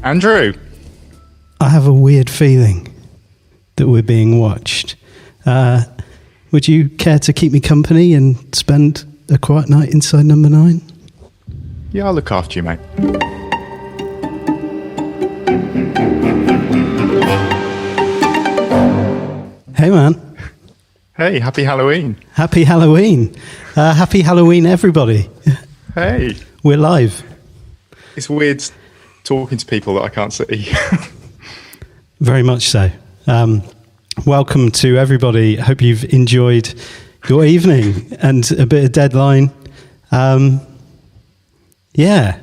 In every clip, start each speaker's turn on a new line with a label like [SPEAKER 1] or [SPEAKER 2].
[SPEAKER 1] Andrew.
[SPEAKER 2] I have a weird feeling that we're being watched. Would you care to keep me company and spend a quiet night inside number 9?
[SPEAKER 1] Yeah, I'll look after you, mate.
[SPEAKER 2] Hey, man.
[SPEAKER 1] Hey, happy Halloween.
[SPEAKER 2] Happy Halloween. Happy Halloween, everybody.
[SPEAKER 1] Hey.
[SPEAKER 2] We're live.
[SPEAKER 1] It's weird talking to people that I can't see.
[SPEAKER 2] Very much so. Welcome to everybody. Hope you've enjoyed your evening and a bit of Deadline. Yeah.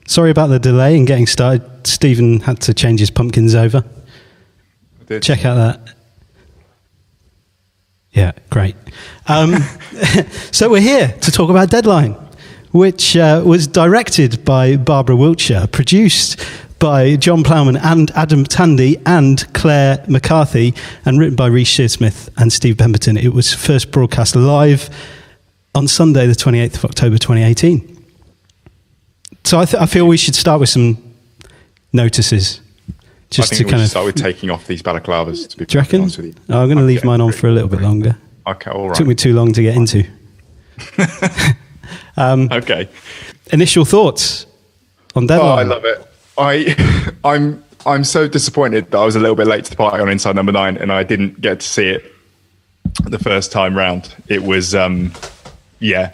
[SPEAKER 2] Sorry about the delay in getting started. Stephen had to change his pumpkins over. Check out that. Yeah, great. So we're here to talk about Deadline, which was directed by Barbara Wiltshire, produced by John Plowman and Adam Tandy and Claire McCarthy, and written by Rhys Shearsmith and Steve Pemberton. It was first broadcast live on Sunday, the 28th of October 2018. So I feel we should start with some notices.
[SPEAKER 1] Just I think we should start with taking off these balaclavas, to be honest with you.
[SPEAKER 2] Oh, I'm going to leave mine on for a little bit longer.
[SPEAKER 1] Okay, all right.
[SPEAKER 2] Took me too long to get into.
[SPEAKER 1] Okay.
[SPEAKER 2] Initial thoughts on Deadline?
[SPEAKER 1] Oh, I love it. I'm so disappointed that I was a little bit late to the party on Inside Number 9 and I didn't get to see it the first time round. It was, yeah.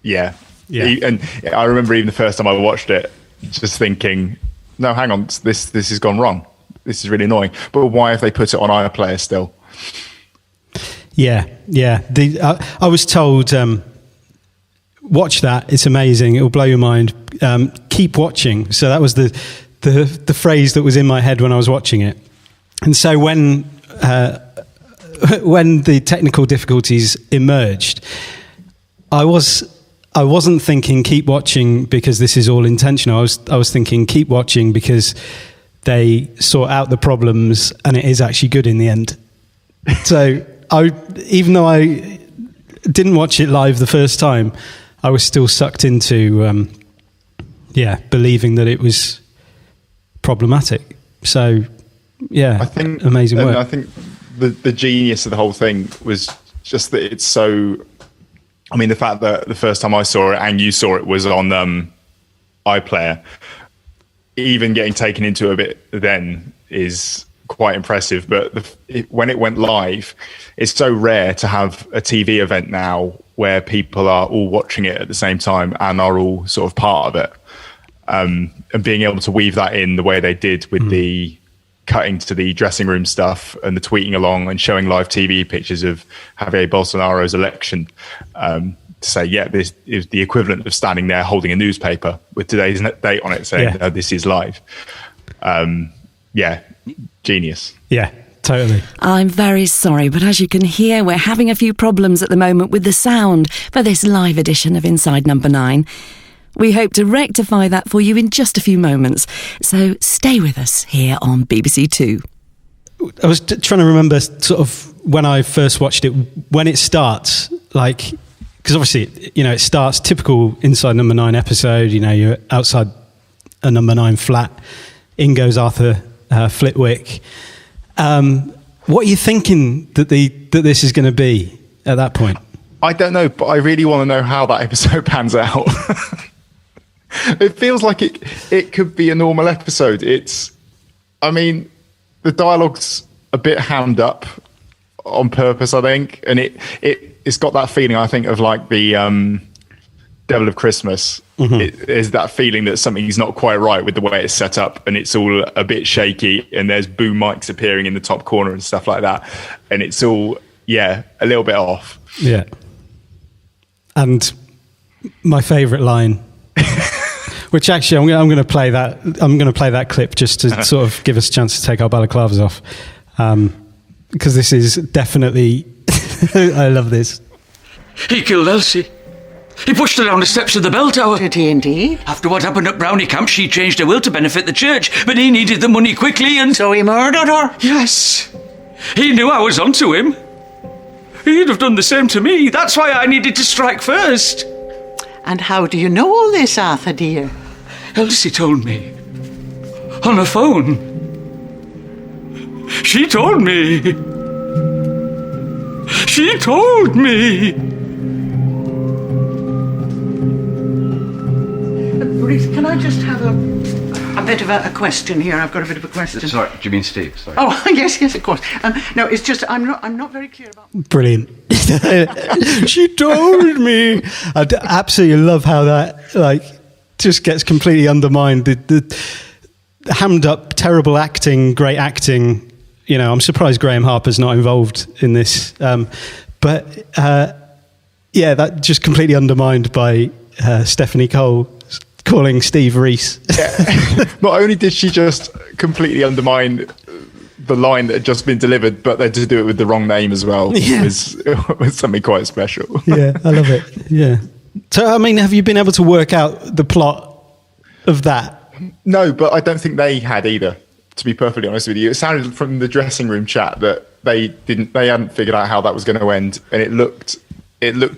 [SPEAKER 1] And I remember even the first time I watched it, just thinking, no, hang on, this has gone wrong. This is really annoying. But why have they put it on iPlayer still?
[SPEAKER 2] Yeah. I was told, watch that. It's amazing. It will blow your mind. Keep watching. So that was the phrase that was in my head when I was watching it. And so when the technical difficulties emerged, I wasn't thinking keep watching because this is all intentional. I was thinking keep watching because they sort out the problems and it is actually good in the end. So even though I didn't watch it live the first time, I was still sucked into believing that it was problematic. So I think amazing work.
[SPEAKER 1] I think the genius of the whole thing was just that it's so. I mean, the fact that the first time I saw it and you saw it was on iPlayer, even getting taken into a bit then is quite impressive. But when it went live, it's so rare to have a TV event now where people are all watching it at the same time and are all sort of part of it. And being able to weave that in the way they did with the cutting to the dressing room stuff and the tweeting along and showing live TV pictures of Javier Bolsonaro's election, to say, this is the equivalent of standing there holding a newspaper with today's date on it saying, this is live. Genius.
[SPEAKER 2] Yeah, totally.
[SPEAKER 3] I'm very sorry, but as you can hear, we're having a few problems at the moment with the sound for this live edition of Inside Number 9. We hope to rectify that for you in just a few moments, so stay with us here on BBC Two.
[SPEAKER 2] I was trying to remember sort of when I first watched it, when it starts, like, because obviously, it starts typical Inside Number 9 episode, you're outside a Number 9 flat, in goes Arthur Flitwick. What are you thinking that this is going to be at that point?
[SPEAKER 1] I don't know, but I really want to know how that episode pans out. It feels like it could be a normal episode. The dialogue's a bit hammed up on purpose, I think, and it's got that feeling, I think, of like the Devil of Christmas. Mm-hmm. It is that feeling that something's not quite right with the way it's set up, and it's all a bit shaky, and there's boom mics appearing in the top corner and stuff like that, and it's all a little bit off.
[SPEAKER 2] Yeah. And my favourite line. Which actually, I'm going to play that. I'm going to play that clip just to sort of give us a chance to take our balaclavas off, because this is definitely. I love this.
[SPEAKER 4] He killed Elsie. He pushed her down the steps of the bell tower.
[SPEAKER 5] Did he indeed?
[SPEAKER 4] After what happened at Brownie Camp, she changed her will to benefit the church, but he needed the money quickly and.
[SPEAKER 5] So he murdered her?
[SPEAKER 4] Yes. He knew I was onto him. He'd have done the same to me. That's why I needed to strike first.
[SPEAKER 5] And how do you know all this, Arthur, dear?
[SPEAKER 4] Elsie told me. On the phone. She told me. She told me.
[SPEAKER 5] Reese, can I just have a bit of a question here? I've got a bit of a question.
[SPEAKER 6] Sorry, do you mean Steve? Sorry.
[SPEAKER 5] Oh, yes, of course. No, it's just I'm not very clear about.
[SPEAKER 2] Brilliant. She told me. I absolutely love how that just gets completely undermined. The hammed up, terrible acting, great acting. You know, I'm surprised Graham Harper's not involved in this. But that just completely undermined by Stephanie Cole calling Steve Reese.
[SPEAKER 1] Yeah. Not only did she just completely undermine the line that had just been delivered, but they had to do it with the wrong name as well.
[SPEAKER 2] Yeah.
[SPEAKER 1] It was something quite special.
[SPEAKER 2] Yeah, I love it. Yeah. So, I mean, have you been able to work out the plot of that?
[SPEAKER 1] No, but I don't think they had either, to be perfectly honest with you. It sounded from the dressing room chat that they hadn't figured out how that was going to end, and it looked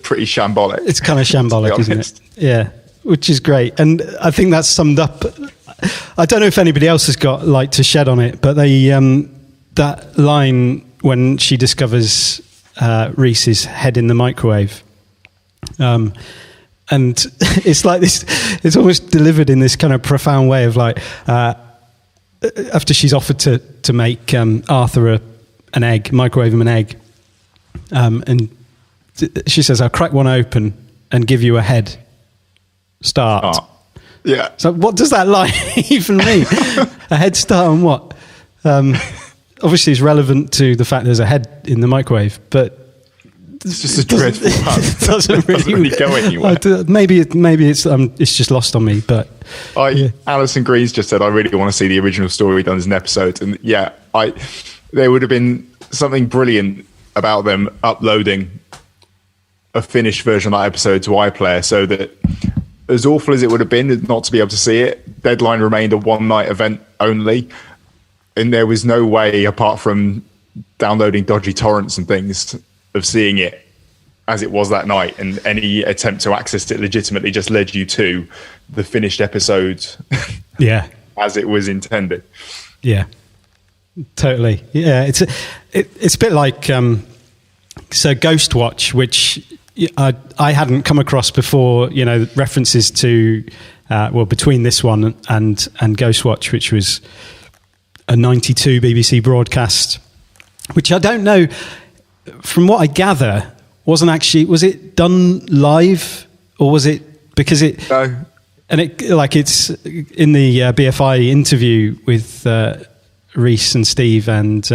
[SPEAKER 1] pretty shambolic.
[SPEAKER 2] It's kind of shambolic, isn't it? Yeah. Which is great. And I think that's summed up. I don't know if anybody else has got light to shed on it, but that line when she discovers Reese's head in the microwave, and it's like this, it's almost delivered in this kind of profound way of after she's offered to make Arthur an egg, microwave him an egg, and she says, "I'll crack one open and give you a head. Start."
[SPEAKER 1] Yeah.
[SPEAKER 2] So what does that line even mean? A head start on what? Obviously it's relevant to the fact there's a head in the microwave, but
[SPEAKER 1] it's just a dreadful pun.
[SPEAKER 2] It doesn't really
[SPEAKER 1] go anywhere.
[SPEAKER 2] Maybe it's just lost on me, but
[SPEAKER 1] Alison Green's just said, I really want to see the original story done as an episode, and there would have been something brilliant about them uploading a finished version of that episode to iPlayer, so that, as awful as it would have been not to be able to see it, Deadline remained a one-night event only, and there was no way, apart from downloading dodgy torrents and things, of seeing it as it was that night, and any attempt to access it legitimately just led you to the finished episode as it was intended.
[SPEAKER 2] Yeah, totally. Yeah, it's a bit like Ghost Watch, which I hadn't come across before, references to, between this one and Ghostwatch, which was a 92 BBC broadcast, which I don't know, from what I gather, was it done live, or was it, because it,
[SPEAKER 1] no.
[SPEAKER 2] And it's in the BFI interview with Reese and Steve and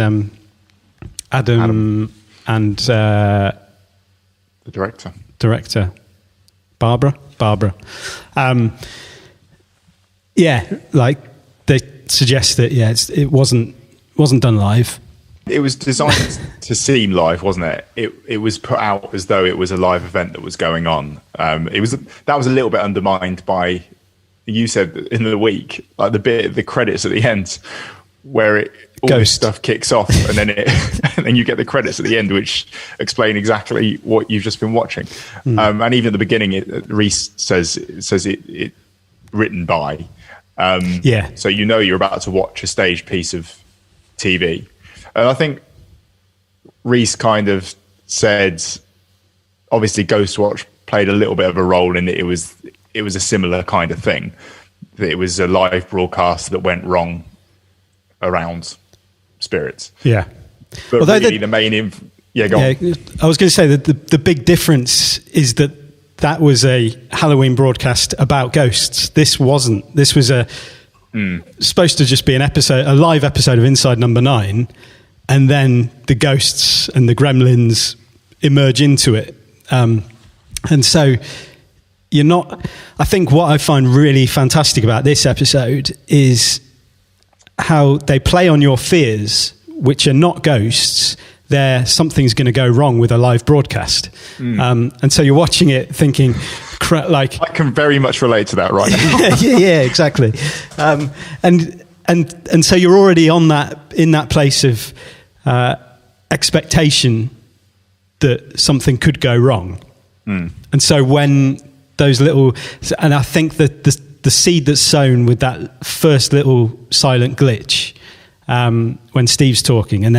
[SPEAKER 2] Adam and the director Barbara. They suggest that it wasn't done live.
[SPEAKER 1] It was designed to seem live, wasn't it? It was put out as though it was a live event that was going on. That was a little bit undermined by, you said in the week, like the credits at the end, where all this stuff kicks off, and then you get the credits at the end, which explain exactly what you've just been watching. And even at the beginning, Reese says it written by. So you're about to watch a staged piece of TV. And I think Reese kind of said, obviously Ghostwatch played a little bit of a role in it. It was a similar kind of thing. That it was a live broadcast that went wrong around spirits.
[SPEAKER 2] Yeah.
[SPEAKER 1] But
[SPEAKER 2] although
[SPEAKER 1] really the main... go on.
[SPEAKER 2] I was going to say that the big difference is that was a Halloween broadcast about ghosts. This wasn't. This was supposed to just be a live episode of Inside Number 9, and then the ghosts and the gremlins emerge into it. And so you're not... I think what I find really fantastic about this episode is how they play on your fears, which are not ghosts. Something's going to go wrong with a live broadcast. And so you're watching it thinking, I
[SPEAKER 1] can very much relate to that right now.
[SPEAKER 2] yeah, exactly. And so you're already in that place of expectation that something could go wrong. And so when those little, and I think that seed that's sown with that first little silent glitch when Steve's talking, and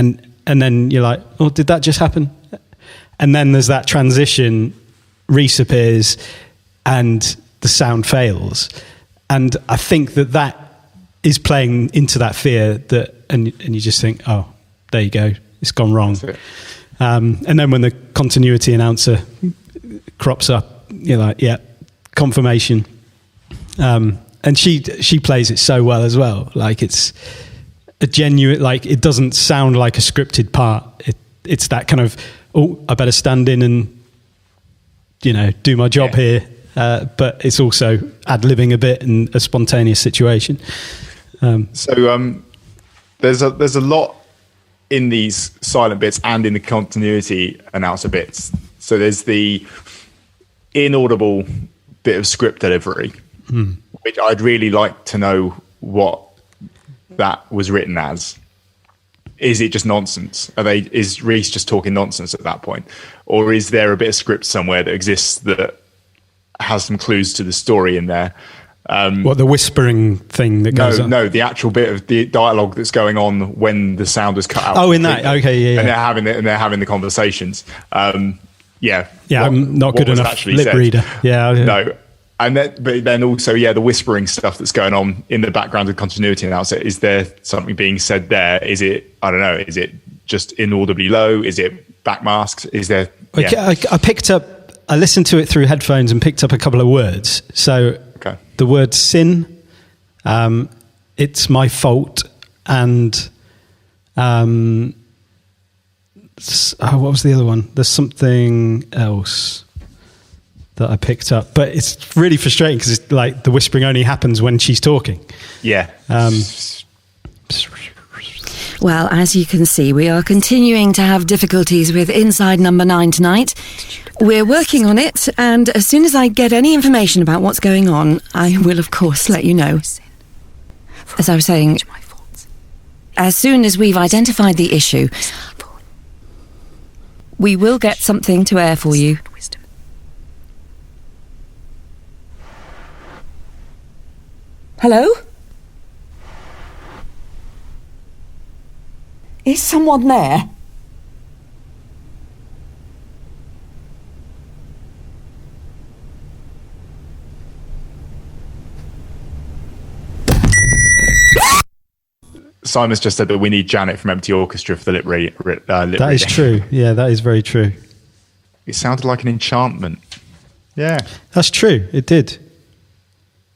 [SPEAKER 2] then you're like, oh, did that just happen? And then there's that transition, Reese appears, and the sound fails. And I think that is playing into that fear and you just think, oh, there you go, it's gone wrong. And then when the continuity announcer crops up, you're like, yeah, confirmation. And she plays it so well as well. Like, it's a genuine, like, it doesn't sound like a scripted part. It's that kind of, oh, I better stand in and, do my job here. But it's also ad-libbing a bit in a spontaneous situation.
[SPEAKER 1] So there's a lot in these silent bits and in the continuity announcer bits. So there's the inaudible bit of script delivery, which I'd really like to know what that was written as. Is it just nonsense? Is Reese just talking nonsense at that point? Or is there a bit of script somewhere that exists that has some clues to the story in there?
[SPEAKER 2] What, the whispering thing that goes on? No,
[SPEAKER 1] the actual bit of the dialogue that's going on when the sound is cut out.
[SPEAKER 2] Oh, in that, okay, yeah.
[SPEAKER 1] And they're having the conversations. Yeah,
[SPEAKER 2] I'm not good enough lip reader. Yeah,
[SPEAKER 1] no. But then also, the whispering stuff that's going on in the background of continuity announcer. Is there something being said there? Is it, I don't know, is it just inaudibly low? Is it backmasked? Is there... Yeah.
[SPEAKER 2] I listened to it through headphones and picked up a couple of words. So the word sin, it's my fault, and what was the other one? There's something else that I picked up, but it's really frustrating because it's like the whispering only happens when she's talking.
[SPEAKER 1] Yeah.
[SPEAKER 3] Well, as you can see, we are continuing to have difficulties with Inside Number 9 tonight. We're working on it, and as soon as I get any information about what's going on, I will, of course, let you know. As I was saying, as soon as we've identified the issue, we will get something to air for you. Hello? Is someone there?
[SPEAKER 1] Simon's just said that we need Janet from Empty Orchestra for the lip reading.
[SPEAKER 2] That is true. Yeah, that is very true.
[SPEAKER 1] It sounded like an enchantment. Yeah.
[SPEAKER 2] That's true. It did.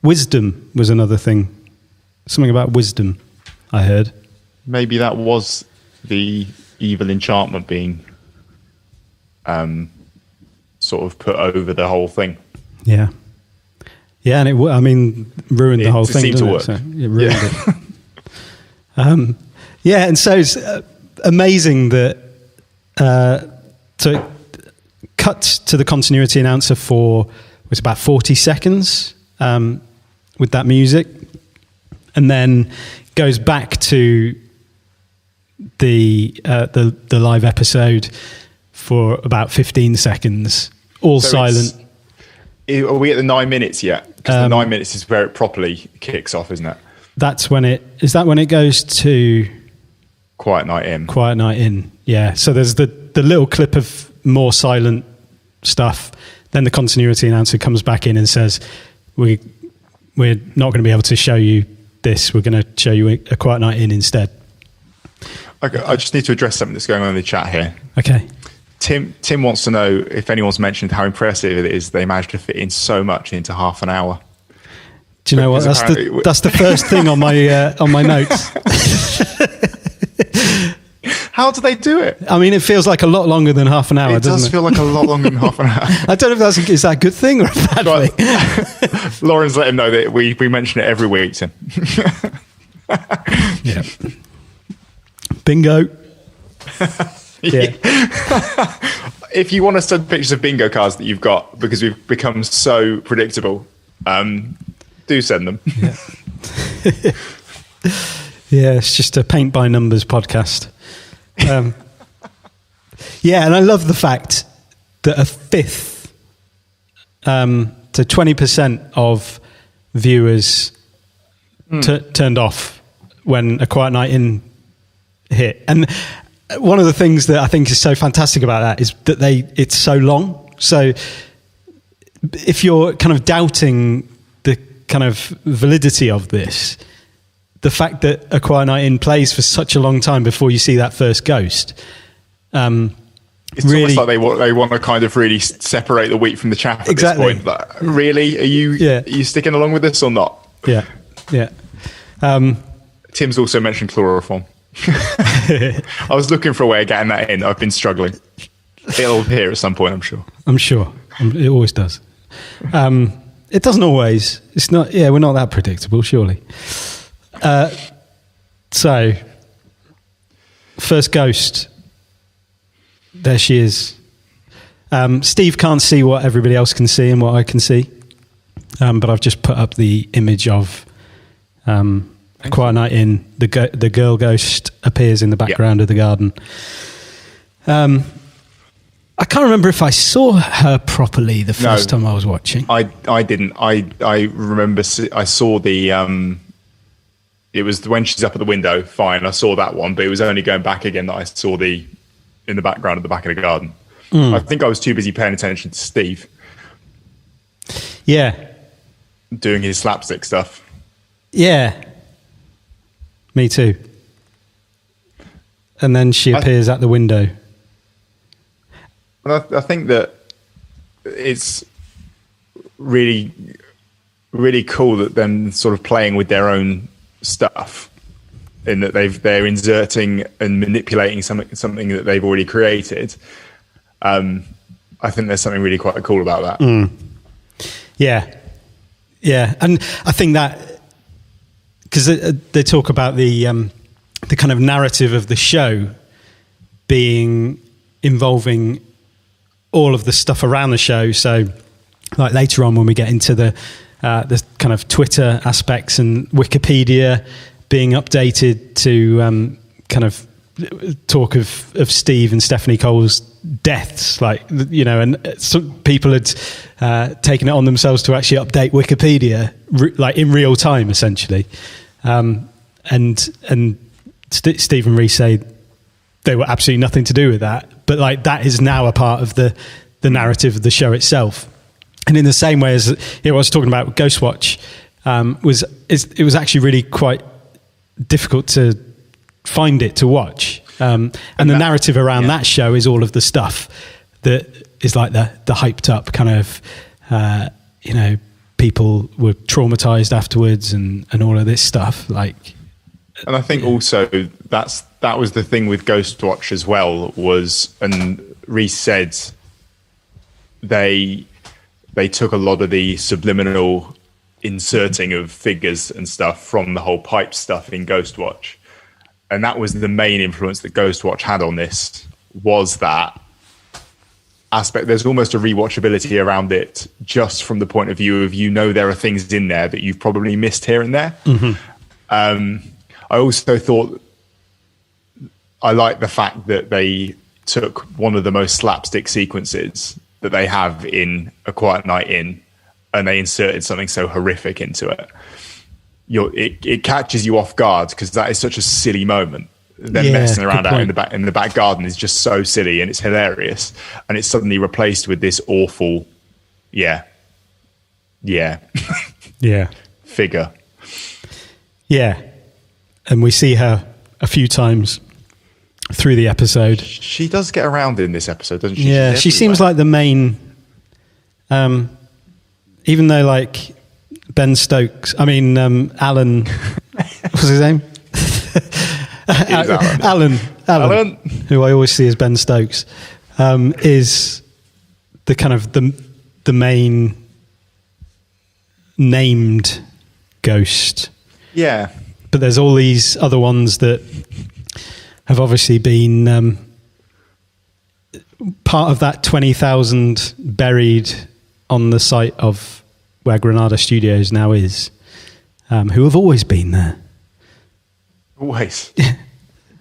[SPEAKER 2] Wisdom was another thing. Something about wisdom, I heard.
[SPEAKER 1] Maybe that was the evil enchantment being sort of put over the whole thing.
[SPEAKER 2] Yeah. Yeah, and it ruined the whole thing.
[SPEAKER 1] It seemed to work.
[SPEAKER 2] So it ruined it. And so it's amazing that to cut to the continuity announcer for was about 40 seconds with that music, and then goes back to the live episode for about 15 seconds, all silent.
[SPEAKER 1] Are we at the 9 minutes yet? Because the 9 minutes is where it properly kicks off, isn't it?
[SPEAKER 2] That's when it goes to
[SPEAKER 1] Quiet Night In.
[SPEAKER 2] Quiet Night In, yeah. So there's the little clip of more silent stuff. Then the continuity announcer comes back in and says, we're not going to be able to show you this. We're going to show you a Quiet Night In instead.
[SPEAKER 1] Okay, I just need to address something that's going on in the chat here.
[SPEAKER 2] Okay.
[SPEAKER 1] Tim wants to know if anyone's mentioned how impressive it is they managed to fit in so much into half an hour.
[SPEAKER 2] Do you know what? That's the first thing on my notes.
[SPEAKER 1] How do they do it?
[SPEAKER 2] I mean, it feels like a lot longer than half an hour, doesn't it?
[SPEAKER 1] It does feel like a lot longer than half an hour.
[SPEAKER 2] I don't know if is that a good thing or a bad thing.
[SPEAKER 1] Lauren's let him know that we mention it every week, Tim.
[SPEAKER 2] Yeah. Bingo. Yeah.
[SPEAKER 1] If you want to send pictures of bingo cards that you've got, because we've become so predictable, do send them.
[SPEAKER 2] Yeah. Yeah, it's just a paint by numbers podcast. Yeah, and I love the fact that a fifth, so 20% of viewers turned off when A Quiet Night In hit. And one of the things that I think is so fantastic about that is that it's so long. So if you're kind of doubting the kind of validity of this, the fact that A Quiet Night In plays for such a long time before you see that first ghost,
[SPEAKER 1] it's
[SPEAKER 2] really,
[SPEAKER 1] almost like they want to kind of really separate the wheat from the chaff at this point. Like, really, are you sticking along with this or not?
[SPEAKER 2] Yeah.
[SPEAKER 1] Tim's also mentioned chloroform. I was looking for a way of getting that in. I've been struggling. It'll appear at some point, I'm sure.
[SPEAKER 2] It always does. It doesn't always. It's not. Yeah, we're not that predictable, surely. So, first ghost. There she is. Steve can't see what everybody else can see and what I can see, but I've just put up the image of A Quiet Night In. The girl ghost appears in the background of the garden. I can't remember if I saw her properly the first time I was watching.
[SPEAKER 1] I didn't. I remember I saw the. It was when she's up at the window. Fine, I saw that one, but it was only going back again that I saw in the background at the back of the garden. I think I was too busy paying attention to Steve.
[SPEAKER 2] Yeah.
[SPEAKER 1] Doing his slapstick stuff.
[SPEAKER 2] Yeah. Me too. And then she appears at the window.
[SPEAKER 1] And I think that it's really, really cool that them sort of playing with their own stuff, in that they're inserting and manipulating something that they've already created. I think there's something really quite cool about that.
[SPEAKER 2] Yeah, and I think that because they talk about the kind of narrative of the show being involving all of the stuff around the show. So, like later on when we get into the kind of Twitter aspects and Wikipedia being updated to kind of talk of Steve and Stephanie Cole's deaths, and some people had taken it on themselves to actually update Wikipedia like in real time, essentially. And Steve and Reese say they were absolutely nothing to do with that, but like that is now a part of the narrative of the show itself. And in the same way as I was talking about Ghostwatch, it was actually really quite difficult to find it to watch. And the narrative around that show is all of the stuff that is like the hyped up kind of, people were traumatized afterwards and all of this stuff. And
[SPEAKER 1] I think also that was the thing with Ghostwatch as well and Reese said they took a lot of the subliminal inserting of figures and stuff from the whole pipe stuff in Ghostwatch. And that was the main influence that Ghostwatch had on this, was that aspect. There's almost a rewatchability around it just from the point of view of, there are things in there that you've probably missed here and there. I also thought I like the fact that they took one of the most slapstick sequences that they have in A Quiet Night In, and they inserted something so horrific into it. It catches you off guard because that is such a silly moment. Them messing around out in the back garden is just so silly and it's hilarious, and it's suddenly replaced with this awful, figure.
[SPEAKER 2] Yeah, and we see her a few times through the episode.
[SPEAKER 1] She does get around in this episode, doesn't she?
[SPEAKER 2] Yeah, she seems like the main. Even though like Ben Stokes, Alan, what's his name? Alan, who I always see as Ben Stokes, is the kind of the main named ghost.
[SPEAKER 1] Yeah.
[SPEAKER 2] But there's all these other ones that have obviously been part of that 20,000 buried on the site of where Granada Studios now is, who have always been there.
[SPEAKER 1] Always.
[SPEAKER 2] You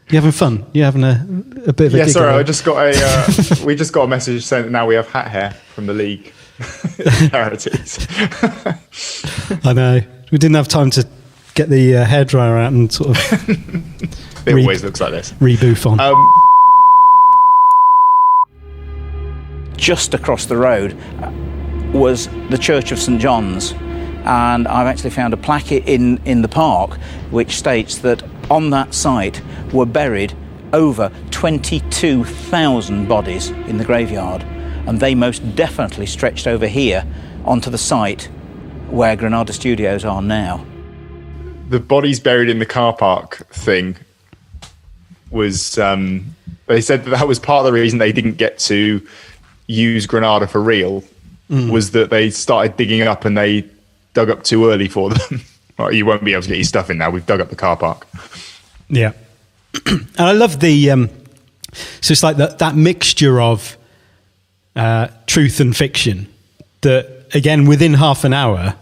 [SPEAKER 2] having fun? You having a bit of a
[SPEAKER 1] sorry, I just got we just got a message saying that now we have hat hair from the league. charities.
[SPEAKER 2] I know. We didn't have time to get the hairdryer out and sort of...
[SPEAKER 1] It always looks like this.
[SPEAKER 2] Reboof on.
[SPEAKER 6] Just across the road was the Church of St John's, and I've actually found a plaque in the park which states that on that site were buried over 22,000 bodies in the graveyard, and they most definitely stretched over here onto the site where Granada Studios are now.
[SPEAKER 1] The bodies buried in the car park thing was, they said that was part of the reason they didn't get to use Granada for real, was that they started digging up and they dug up too early for them. Well, you won't be able to get your stuff in now. We've dug up the car park.
[SPEAKER 2] Yeah. And I love the... so it's like that mixture of truth and fiction that, again, within half an hour,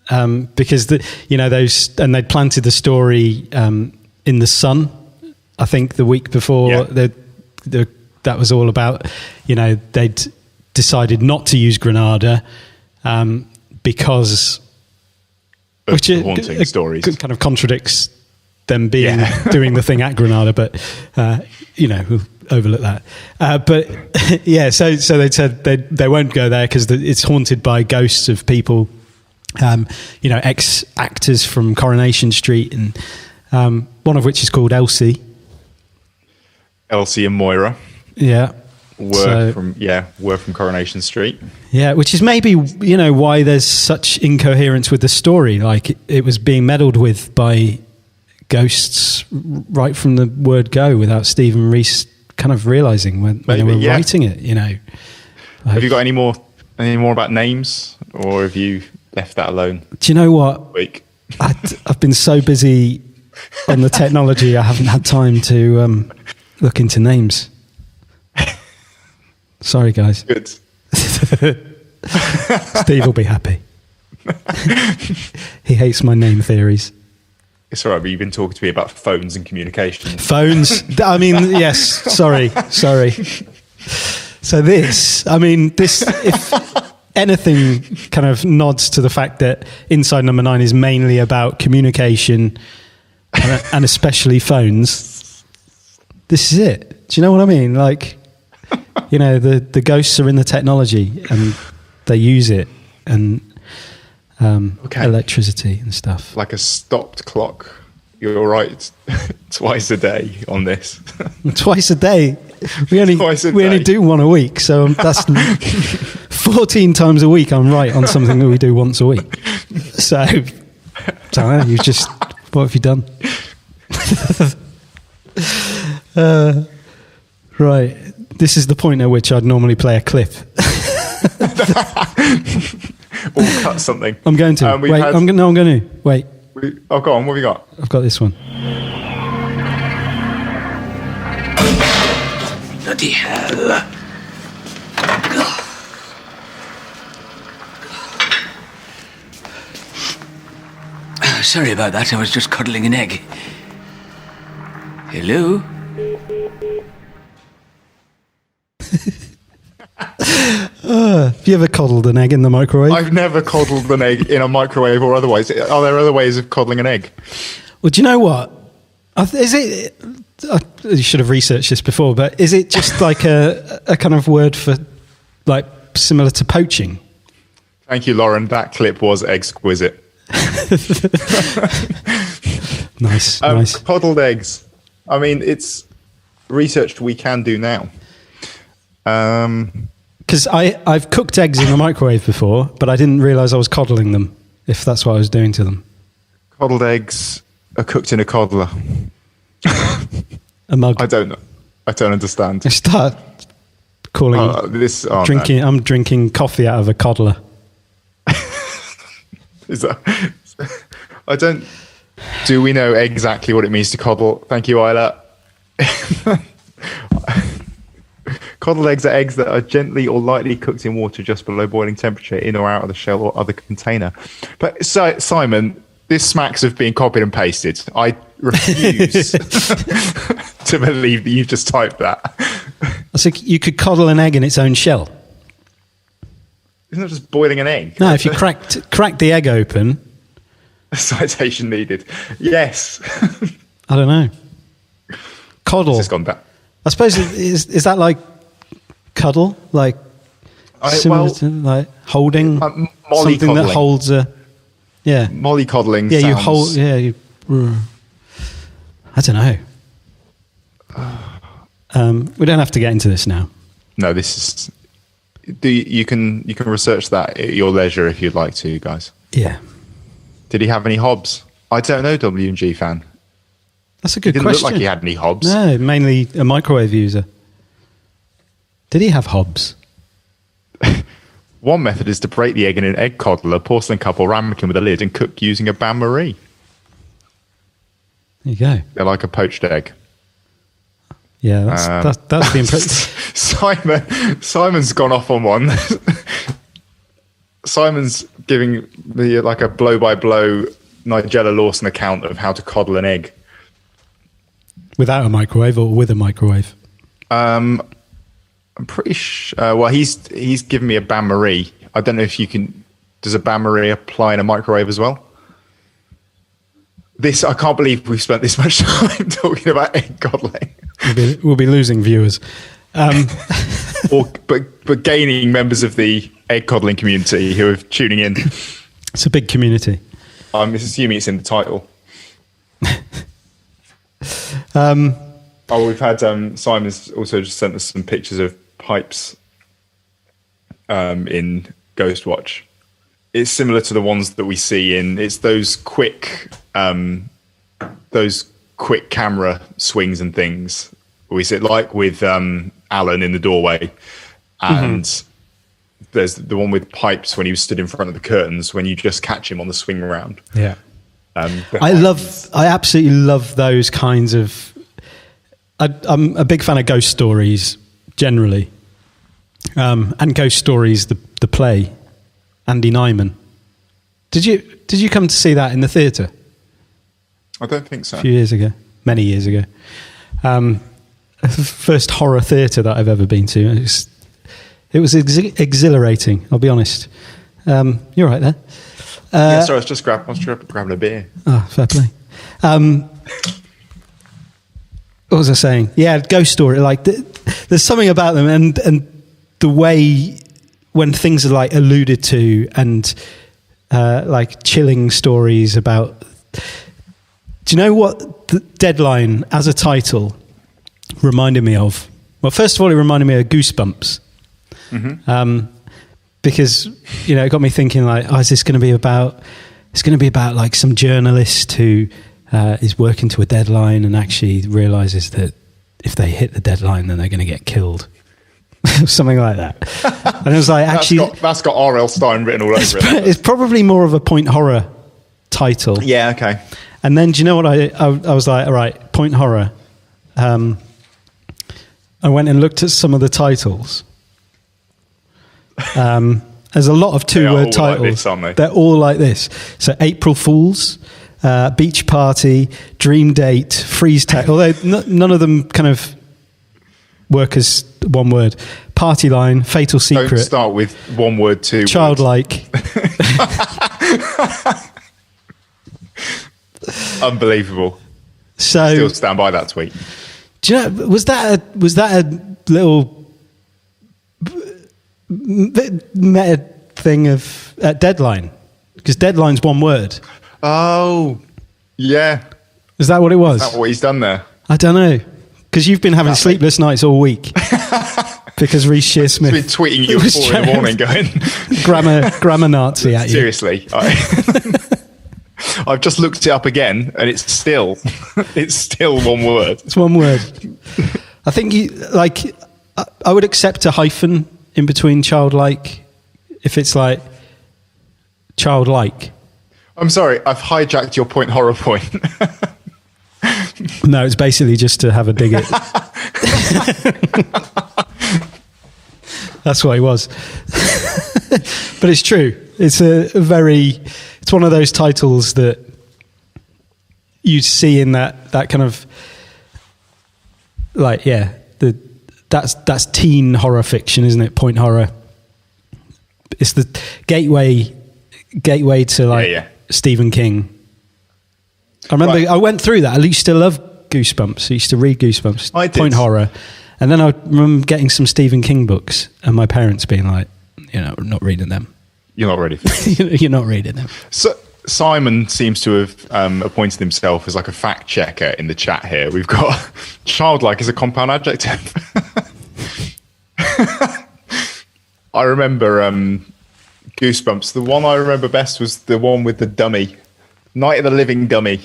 [SPEAKER 2] because, those... And they'd planted the story in The Sun, I think, the week before.
[SPEAKER 1] Yeah.
[SPEAKER 2] That was all about, they'd decided not to use Granada because... Which
[SPEAKER 1] haunting stories.
[SPEAKER 2] Kind of contradicts them doing the thing at Granada, but we'll overlook that. But yeah, so they said they won't go there because it's haunted by ghosts of people, ex-actors from Coronation Street, and one of which is called Elsie.
[SPEAKER 1] Elsie and Moira.
[SPEAKER 2] Yeah.
[SPEAKER 1] Were from Coronation Street.
[SPEAKER 2] Yeah, which is maybe, why there's such incoherence with the story. Like, it was being meddled with by ghosts right from the word go without Stephen Rees kind of realising when they were writing it,
[SPEAKER 1] Have you got any more about names, or have you left that alone?
[SPEAKER 2] Do you know what? I've been so busy on the technology, I haven't had time to look into names. Sorry, guys.
[SPEAKER 1] Good.
[SPEAKER 2] Steve will be happy. He hates my name theories.
[SPEAKER 1] It's all right, but you've been talking to me about phones and communication.
[SPEAKER 2] Phones? I mean, yes. Sorry. So this, if anything kind of nods to the fact that Inside Number 9 is mainly about communication and especially phones, this is it. Do you know what I mean? Like... the ghosts are in the technology and they use it, and electricity and stuff.
[SPEAKER 1] Like a stopped clock. You're right. Twice a day on this.
[SPEAKER 2] Twice a day? We only do one a week, so that's 14 times a week I'm right on something that we do once a week. So what have you done? Right. This is the point at which I'd normally play a clip.
[SPEAKER 1] Or cut something.
[SPEAKER 2] I'm going to. I'm going to. Wait.
[SPEAKER 1] Go on. What have you got?
[SPEAKER 2] I've got this one.
[SPEAKER 4] Bloody hell. Sorry about that. I was just cuddling an egg. Hello?
[SPEAKER 2] Have you ever coddled an egg in the microwave?
[SPEAKER 1] I've never coddled an egg in a microwave or otherwise. Are there other ways of coddling an egg?
[SPEAKER 2] Well, do you know what? You should have researched this before, but is it just like a kind of word for, like, similar to poaching?
[SPEAKER 1] Thank you, Lauren. That clip was exquisite.
[SPEAKER 2] Nice.
[SPEAKER 1] Coddled eggs. I mean, it's research we can do now.
[SPEAKER 2] Because I've cooked eggs in the microwave before, but I didn't realise I was coddling them, if that's what I was doing to them.
[SPEAKER 1] Coddled eggs are cooked in a coddler.
[SPEAKER 2] A mug.
[SPEAKER 1] I don't know. I don't understand.
[SPEAKER 2] I start calling drinking. No. I'm drinking coffee out of a coddler.
[SPEAKER 1] Is that? I don't. Do we know exactly what it means to coddle? Thank you, Isla. Coddled eggs are eggs that are gently or lightly cooked in water just below boiling temperature, in or out of the shell or other container. But Simon, this smacks of being copied and pasted. I refuse to believe that you've just typed that.
[SPEAKER 2] So you could coddle an egg in its own shell.
[SPEAKER 1] Isn't it just boiling an egg?
[SPEAKER 2] No, if you cracked the egg open.
[SPEAKER 1] Citation needed. Yes.
[SPEAKER 2] I don't know. Coddle.
[SPEAKER 1] It's gone back.
[SPEAKER 2] I suppose is that like cuddle, like similar to like holding something that holds a
[SPEAKER 1] mollycoddling.
[SPEAKER 2] Yeah,
[SPEAKER 1] sounds...
[SPEAKER 2] you hold. Yeah, I don't know. We don't have to get into this now.
[SPEAKER 1] No, this is. You can research that at your leisure if you'd like to, guys.
[SPEAKER 2] Yeah.
[SPEAKER 1] Did he have any hobs? I don't know, W&G fan.
[SPEAKER 2] That's a good
[SPEAKER 1] question. Didn't look like he had any hobs.
[SPEAKER 2] No, mainly a microwave user. Did he have hobs?
[SPEAKER 1] One method is to break the egg in an egg coddler, porcelain cup or ramekin with a lid and cook using a bain-marie.
[SPEAKER 2] There you go.
[SPEAKER 1] They're like a poached egg.
[SPEAKER 2] Yeah, that's the impression.
[SPEAKER 1] Simon's gone off on one. Simon's giving me like a blow-by-blow Nigella Lawson account of how to coddle an egg.
[SPEAKER 2] Without a microwave or with a microwave?
[SPEAKER 1] I'm pretty sure. Well, he's given me a bain-marie. I don't know if you can. Does a bain-marie apply in a microwave as well? I can't believe we've spent this much time talking about egg coddling.
[SPEAKER 2] We'll be losing viewers.
[SPEAKER 1] But gaining members of the egg coddling community who are tuning in.
[SPEAKER 2] It's a big community.
[SPEAKER 1] I'm assuming it's in the title. We've had Simon's also just sent us some pictures of pipes in Ghostwatch. It's similar to the ones that we see it's those quick camera swings and things. We see it like with Alan in the doorway, and there's the one with pipes when he was stood in front of the curtains when you just catch him on the swing around.
[SPEAKER 2] Yeah. I absolutely love those kinds of. I'm a big fan of ghost stories generally, and Ghost Stories, the play. Andy Nyman. Did you come to see that in the theatre?
[SPEAKER 1] I don't think so.
[SPEAKER 2] A few years ago, many years ago. First horror theatre that I've ever been to. It was exhilarating. I'll be honest. You're right there.
[SPEAKER 1] Yeah, sorry, I was just grabbing a beer.
[SPEAKER 2] Oh, fair play. What was I saying? Yeah, Ghost Story. Like, there's something about them, and the way when things are like alluded to, and like chilling stories about. Do you know what the Deadline as a title reminded me of? Well, first of all, it reminded me of Goosebumps. Because, it got me thinking like, is this going to be about, it's going to be about like some journalist who is working to a deadline and actually realizes that if they hit the deadline, then they're going to get killed. Something like that. And it was like, actually...
[SPEAKER 1] That's got R.L. Stein written all over it.
[SPEAKER 2] It's probably more of a point horror title.
[SPEAKER 1] Yeah, okay.
[SPEAKER 2] And then, do you know what I was like, all right, point horror. I went and looked at some of the titles. There's a lot of two-word titles. Like this, aren't they? They're all like this. So April Fools, Beach Party, Dream Date, Freeze Tag. Although none of them kind of work as one word. Party Line, Fatal Secret.
[SPEAKER 1] Don't start with one word, two
[SPEAKER 2] Childlike.
[SPEAKER 1] Unbelievable.
[SPEAKER 2] So
[SPEAKER 1] still stand by that tweet.
[SPEAKER 2] Do you know, was that a little meta thing of Deadline? Because Deadline's one word.
[SPEAKER 1] Oh, yeah.
[SPEAKER 2] Is that what it was?
[SPEAKER 1] Is that what he's done there?
[SPEAKER 2] I don't know. Because you've been having sleepless nights all week. Because Reece Shearsmith
[SPEAKER 1] has been tweeting you at 4 in the morning going...
[SPEAKER 2] grammar Nazi at you.
[SPEAKER 1] Seriously. I've just looked it up again, and it's still one word.
[SPEAKER 2] It's one word. I think I would accept a hyphen in between childlike if it's like childlike.
[SPEAKER 1] I'm sorry, I've hijacked your point horror point.
[SPEAKER 2] No, it's basically just to have a dig at. That's what it was. But it's true. It's it's one of those titles that you see in that kind of like, yeah, that's teen horror fiction, isn't it? Point horror. it's the gateway to like Stephen King. I remember I went through that. I used to love Goosebumps. I used to read Goosebumps,
[SPEAKER 1] I did.
[SPEAKER 2] Point Horror, and then I remember getting some Stephen King books, and my parents being like, not reading them.
[SPEAKER 1] You're not ready for this.
[SPEAKER 2] You're not reading them.
[SPEAKER 1] So Simon seems to have appointed himself as like a fact checker in the chat here. We've got childlike as a compound adjective. I remember Goosebumps. The one I remember best was the one with the dummy, Night of the Living Dummy.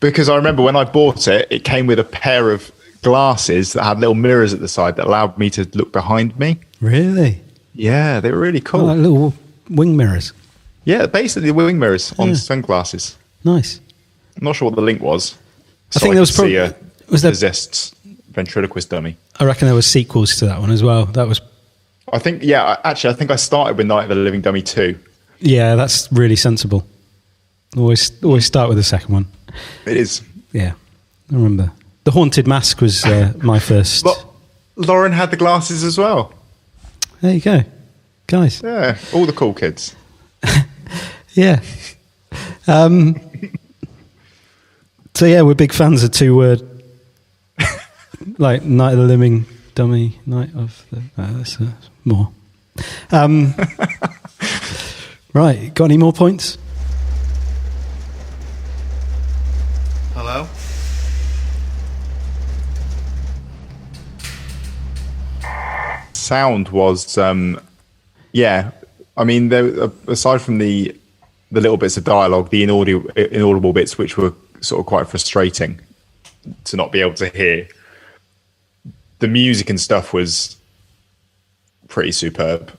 [SPEAKER 1] Because I remember when I bought it, it came with a pair of glasses that had little mirrors at the side that allowed me to look behind me.
[SPEAKER 2] Really?
[SPEAKER 1] Yeah, they were really cool.
[SPEAKER 2] Like little wing mirrors.
[SPEAKER 1] Yeah, basically wing mirrors on sunglasses.
[SPEAKER 2] Nice.
[SPEAKER 1] I'm not sure what the link was.
[SPEAKER 2] I think there was probably
[SPEAKER 1] possessed ventriloquist dummy.
[SPEAKER 2] I reckon there were sequels to that one as well. That was.
[SPEAKER 1] I think I started with Night of the Living Dummy 2.
[SPEAKER 2] Yeah, that's really sensible. Always start with the second one.
[SPEAKER 1] It is.
[SPEAKER 2] Yeah, I remember. The Haunted Mask was my first.
[SPEAKER 1] Lauren had the glasses as well.
[SPEAKER 2] There you go, guys.
[SPEAKER 1] Yeah, all the cool kids.
[SPEAKER 2] Yeah. So yeah, we're big fans of two-word, like Night of the Living Dummy, Night of the. That's more. Right, got any more points?
[SPEAKER 7] Hello?
[SPEAKER 1] Sound was, I mean, aside from the little bits of dialogue, the inaudible bits, which were sort of quite frustrating to not be able to hear, the music and stuff was pretty superb.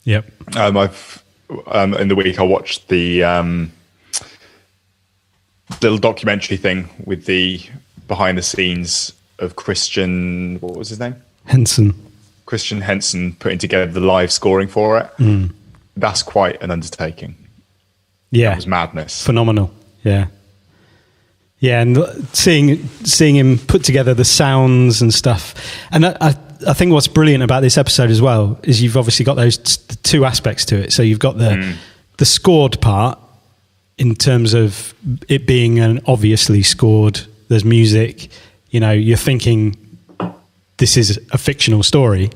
[SPEAKER 2] Yep.
[SPEAKER 1] I've in the week I watched the little documentary thing with the behind the scenes of Christian, what was his name? Christian Henson putting together the live scoring for it. That's quite an undertaking.
[SPEAKER 2] Yeah,
[SPEAKER 1] that was madness.
[SPEAKER 2] Phenomenal. Yeah, and seeing him put together the sounds and stuff, and I think what's brilliant about this episode as well is you've obviously got those two aspects to it. So you've got the scored part in terms of it being an obviously scored. There's music. You're thinking this is a fictional story.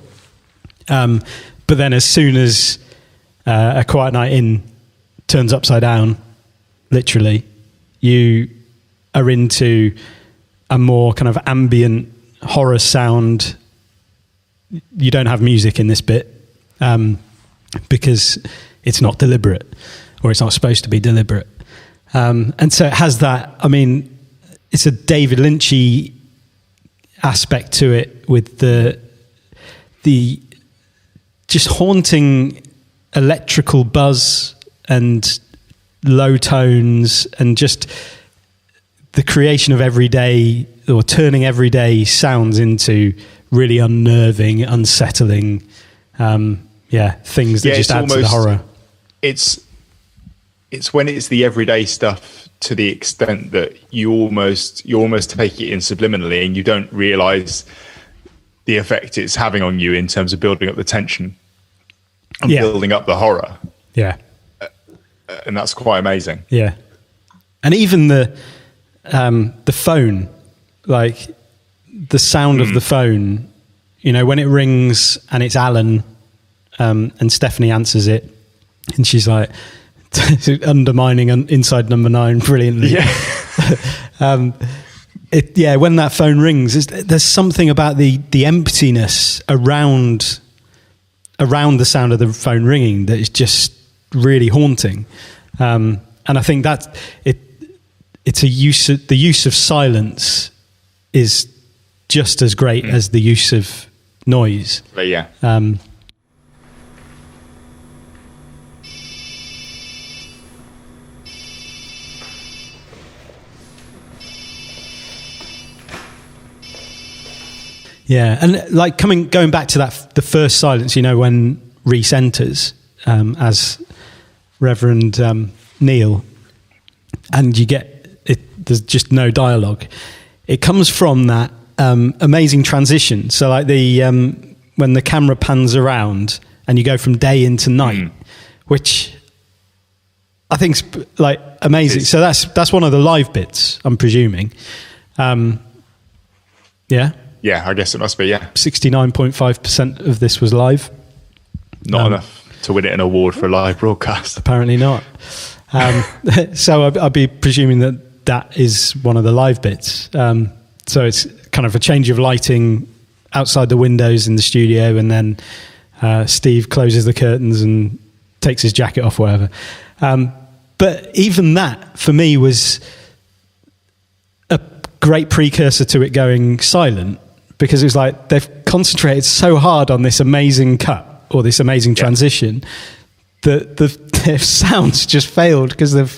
[SPEAKER 2] But then as soon as A Quiet Night In turns upside down, literally, you are into a more kind of ambient horror sound. You don't have music in this bit because it's not deliberate, or it's not supposed to be deliberate. And so it has that, I mean, it's a David Lynchy aspect to it with the just haunting electrical buzz and low tones, and just the creation of everyday, or turning everyday sounds into really unnerving, unsettling things that just add to the horror. It's
[SPEAKER 1] when it's the everyday stuff to the extent that you almost take it in subliminally, and you don't realize the effect it's having on you in terms of building up the tension and building up the horror.
[SPEAKER 2] Yeah.
[SPEAKER 1] And that's quite amazing.
[SPEAKER 2] Yeah. And even the phone, like the sound of the phone, when it rings and it's Alan, and Stephanie answers it, and she's like undermining Inside Number 9 brilliantly. Yeah. When that phone rings, there's something about the emptiness around the sound of the phone ringing that is just really haunting. And I think that it's the use of silence is just as great as the use of noise.
[SPEAKER 1] But yeah.
[SPEAKER 2] Yeah, and like going back to the first silence, when Reese enters as Reverend Neil, and you get it. There's just no dialogue. It comes from that amazing transition. So like when the camera pans around and you go from day into night, which I think's like amazing. So that's one of the live bits, I'm presuming. Yeah,
[SPEAKER 1] I guess it must be.
[SPEAKER 2] 69.5% of this was live.
[SPEAKER 1] Not enough to win it an award for a live broadcast.
[SPEAKER 2] Apparently not. So I'd be presuming that is one of the live bits. So it's kind of a change of lighting outside the windows in the studio, and then Steve closes the curtains and takes his jacket off, whatever. But even that, for me, was a great precursor to it going silent, because it was like they've concentrated so hard on this amazing cut or this amazing transition that their sounds just failed because they've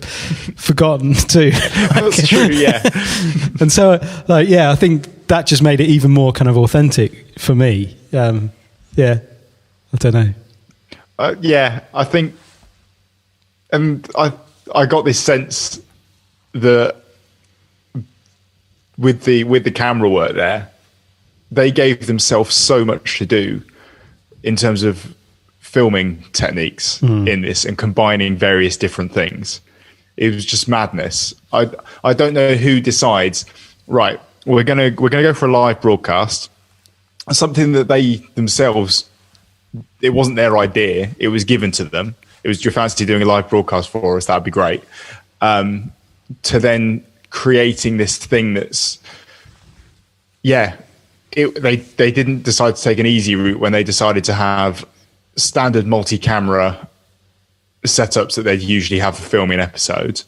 [SPEAKER 2] forgotten to.
[SPEAKER 1] That's true, yeah.
[SPEAKER 2] And so, I think that just made it even more kind of authentic for me. I don't know.
[SPEAKER 1] I think, and I got this sense that with the camera work there, they gave themselves so much to do in terms of filming techniques in this and combining various different things. It was just madness. I don't know who decides, right, we're gonna go for a live broadcast, something that they themselves, it wasn't their idea, it was given to them. It was, do you fancy doing a live broadcast for us? That'd be great. To then creating this thing that's, they didn't decide to take an easy route when they decided to have standard multi-camera setups that they'd usually have for filming episodes,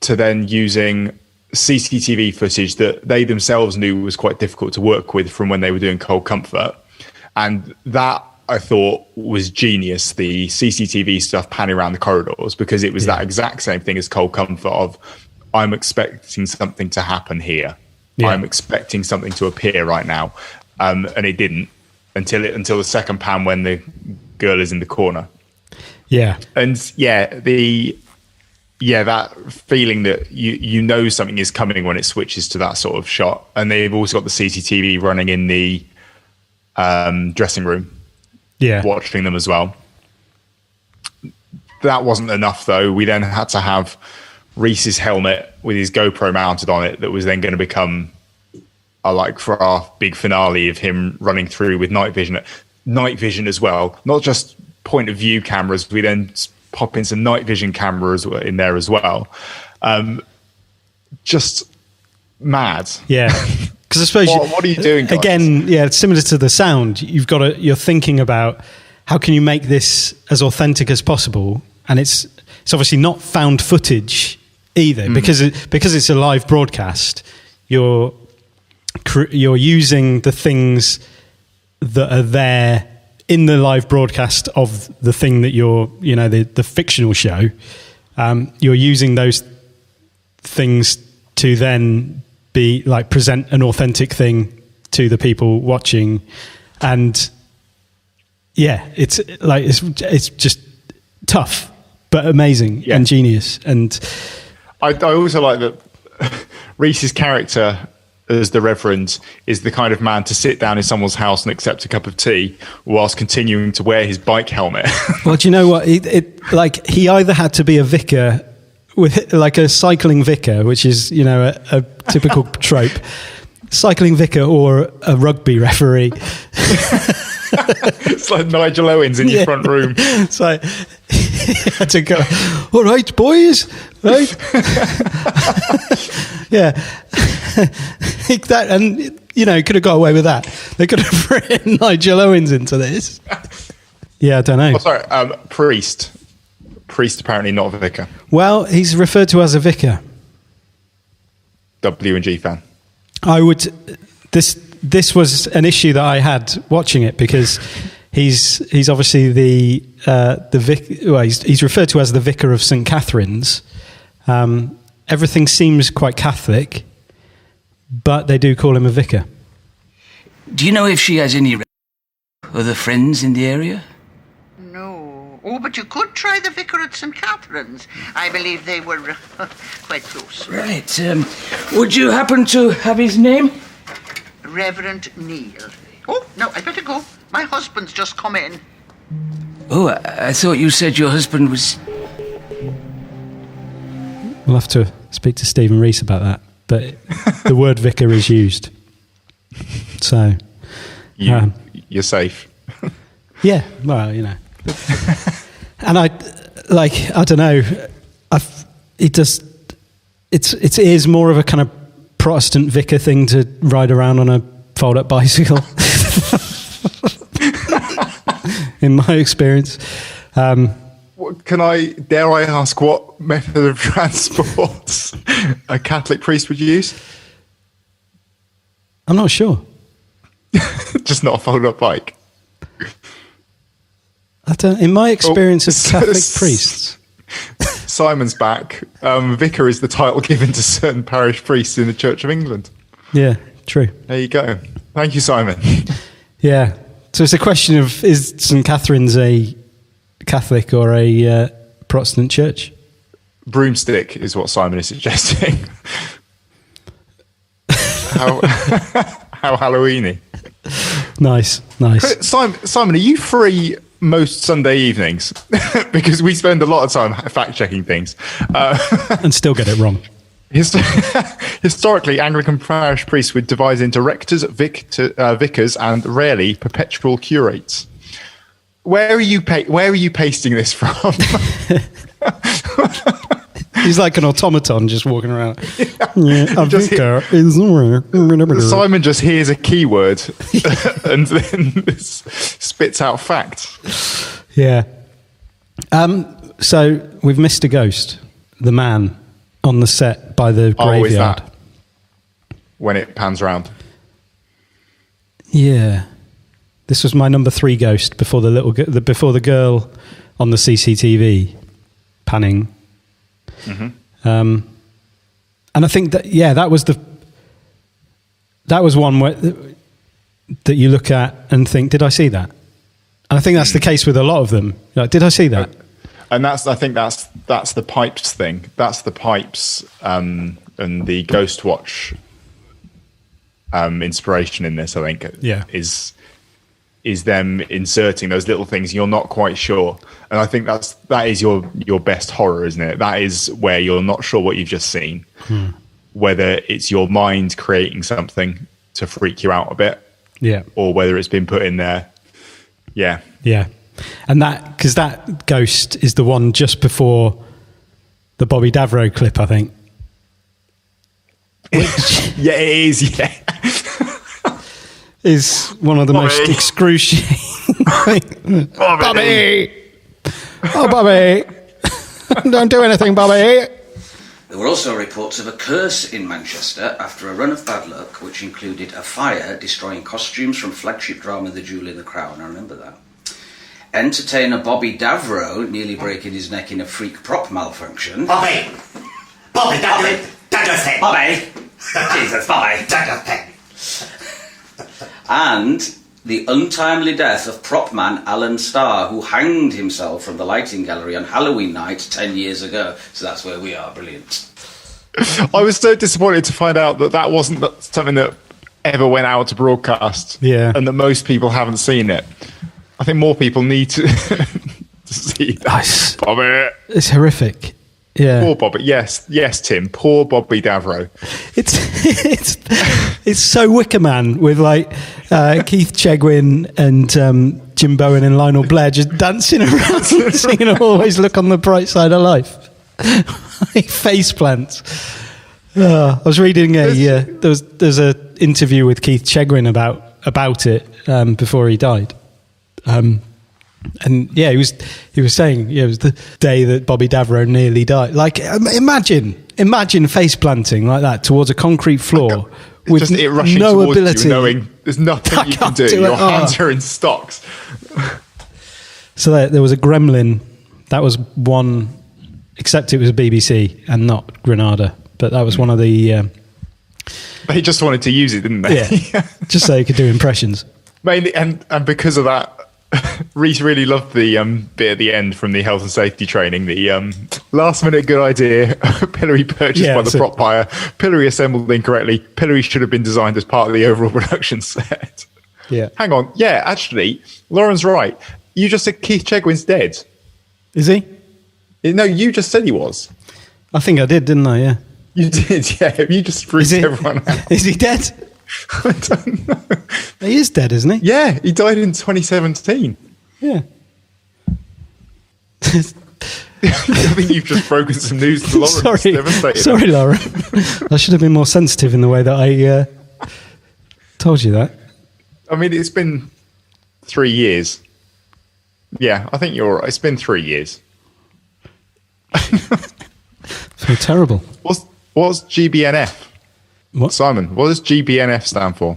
[SPEAKER 1] to then using CCTV footage that they themselves knew was quite difficult to work with from when they were doing Cold Comfort. And that, I thought, was genius, the CCTV stuff panning around the corridors, because it was that exact same thing as Cold Comfort of, I'm expecting something to happen here. Yeah. I'm expecting something to appear right now. And it didn't until the second pan when the girl is in the corner.
[SPEAKER 2] Yeah.
[SPEAKER 1] And that feeling that you know something is coming when it switches to that sort of shot. And they've also got the CCTV running in the dressing room. Yeah. Watching them as well. That wasn't enough though. We then had to have Reese's helmet with his GoPro mounted on it that was then going to become for our big finale of him running through with night vision as well, not just point of view cameras. We then pop in some night vision cameras in there as well. Just mad.
[SPEAKER 2] Yeah. Because I suppose
[SPEAKER 1] what are you doing, guys?
[SPEAKER 2] Again, it's similar to the sound. You're thinking about how can you make this as authentic as possible, and it's obviously not found footage either, because it's a live broadcast. You're using the things that are there in the live broadcast of the thing that the fictional show. You're using those things to then be like present an authentic thing to the people watching, and it's just tough but amazing and genius. And
[SPEAKER 1] I also like that Reese's character as the Reverend is the kind of man to sit down in someone's house and accept a cup of tea whilst continuing to wear his bike helmet.
[SPEAKER 2] Well, do you know what? He either had to be a vicar, with like a cycling vicar, which is a typical trope, cycling vicar, or a rugby referee.
[SPEAKER 1] It's like Nigel Owens in your front room.
[SPEAKER 2] It's like he had to go, all right, boys, right? Could have got away with that. They could have written Nigel Owens into this. I don't know.
[SPEAKER 1] Oh, sorry, priest. Priest, apparently not a vicar.
[SPEAKER 2] Well, he's referred to as a vicar.
[SPEAKER 1] W&G fan.
[SPEAKER 2] I would. This was an issue that I had watching it, because he's obviously the vic. Well, he's referred to as the vicar of St. Catherine's. Everything seems quite Catholic, but they do call him a vicar.
[SPEAKER 8] Do you know if she has any other friends in the area?
[SPEAKER 5] No. Oh, but you could try the vicar at St. Catherine's. I believe they were quite close.
[SPEAKER 8] Right. Would you happen to have his name?
[SPEAKER 5] Reverend Neil. Oh, no, I better go. My husband's just come in.
[SPEAKER 8] Oh, I thought you said your husband was...
[SPEAKER 2] We'll have to speak to Stephen Rees about that. But the word vicar is used. So...
[SPEAKER 1] You're safe.
[SPEAKER 2] Yeah, well, you know. And I don't know. It is more of a kind of Protestant vicar thing to ride around on a fold-up bicycle. In my experience.
[SPEAKER 1] Dare I ask what method of transport a Catholic priest would use?
[SPEAKER 2] I'm not sure.
[SPEAKER 1] Just not a fold-up bike.
[SPEAKER 2] In my experience of Catholic priests.
[SPEAKER 1] Simon's back. Vicar is the title given to certain parish priests in the Church of England.
[SPEAKER 2] Yeah, true.
[SPEAKER 1] There you go. Thank you, Simon.
[SPEAKER 2] Yeah. So it's a question of, is St. Catherine's a Catholic or a Protestant church?
[SPEAKER 1] Broomstick is what Simon is suggesting. How Halloweeny.
[SPEAKER 2] Nice.
[SPEAKER 1] Simon, are you free most Sunday evenings? Because we spend a lot of time fact-checking things.
[SPEAKER 2] And still get it wrong.
[SPEAKER 1] Historically, Anglican parish priests would divide into rectors, vicars, and rarely perpetual curates. Where are you pasting this from?
[SPEAKER 2] He's like an automaton just walking around.
[SPEAKER 1] Simon just hears a keyword and then spits out facts.
[SPEAKER 2] Yeah. So we've missed a ghost. The man on the set by the graveyard.
[SPEAKER 1] Is that when it pans around?
[SPEAKER 2] Yeah. This was my number 3 ghost before before the girl on the CCTV panning. Mm-hmm. And I think that that was one that you look at and think, did I see that? And I think that's the case with a lot of them. Like, did I see that?
[SPEAKER 1] And I think that's the pipes thing. That's the pipes and the Ghost Watch inspiration in this. I think is them inserting those little things you're not quite sure. And I think that is your best horror, isn't it? That is where you're not sure what you've just seen. Whether it's your mind creating something to freak you out a bit, or whether it's been put in there. Yeah.
[SPEAKER 2] And because that ghost is the one just before the Bobby Davro clip, I think.
[SPEAKER 1] Which, yeah, it is. Yeah.
[SPEAKER 2] Is one of the most excruciating. Bobby! Oh, Bobby! Don't do anything, Bobby!
[SPEAKER 8] There were also reports of a curse in Manchester after a run of bad luck, which included a fire destroying costumes from flagship drama The Jewel in the Crown. I remember that. Entertainer Bobby Davro nearly breaking his neck in a freak prop malfunction.
[SPEAKER 9] Bobby, don't do it.
[SPEAKER 8] Bobby! Jesus, Bobby!
[SPEAKER 9] Don't do it.
[SPEAKER 8] And the untimely death of prop man Alan Starr, who hanged himself from the lighting gallery on Halloween night 10 years ago. So that's where we are. Brilliant.
[SPEAKER 1] I was so disappointed to find out that wasn't something that ever went out to broadcast.
[SPEAKER 2] Yeah.
[SPEAKER 1] And that most people haven't seen it. I think more people need to see that. Bobby.
[SPEAKER 2] It's horrific. Yeah.
[SPEAKER 1] Poor Bobby. Yes, Tim. Poor Bobby Davro.
[SPEAKER 2] It's so Wicker Man with like Keith Chegwin and Jim Bowen and Lionel Blair just dancing around singing "Always Look on the Bright Side of Life." Like face plants. I was reading there's a interview with Keith Chegwin about it before he died. And yeah, he was saying it was the day that Bobby Davro nearly died. Like, imagine face planting like that towards a concrete floor with
[SPEAKER 1] it rushing
[SPEAKER 2] no
[SPEAKER 1] towards
[SPEAKER 2] ability.
[SPEAKER 1] You, knowing there's nothing you can do. Your hands are in stocks.
[SPEAKER 2] So there was a gremlin. That was one, except it was BBC and not Granada. But that was one of the.
[SPEAKER 1] They just wanted to use it, didn't they?
[SPEAKER 2] Yeah, just so he could do impressions.
[SPEAKER 1] Mainly, and because of that. Reese really loved the bit at the end from the health and safety training. The last minute good idea, pillory purchased by the prop buyer, pillory assembled incorrectly, pillory should have been designed as part of the overall production set.
[SPEAKER 2] Yeah.
[SPEAKER 1] Hang on. Yeah, actually, Lauren's right. You just said Keith Chegwin's dead.
[SPEAKER 2] Is he?
[SPEAKER 1] No, you just said he was.
[SPEAKER 2] I think I did, didn't I? Yeah.
[SPEAKER 1] You did, yeah. You just freaked everyone out.
[SPEAKER 2] Is he dead?
[SPEAKER 1] I don't know.
[SPEAKER 2] He is dead, isn't he?
[SPEAKER 1] Yeah, he died in 2017.
[SPEAKER 2] Yeah.
[SPEAKER 1] I think you've just broken some news to Lauren.
[SPEAKER 2] Sorry, Lauren. I should have been more sensitive in the way that I told you that.
[SPEAKER 1] I mean, it's been 3 years. Yeah, I think you're right. It's been 3 years.
[SPEAKER 2] So terrible.
[SPEAKER 1] What's GBNF?
[SPEAKER 2] What?
[SPEAKER 1] Simon, what does GBNF stand for?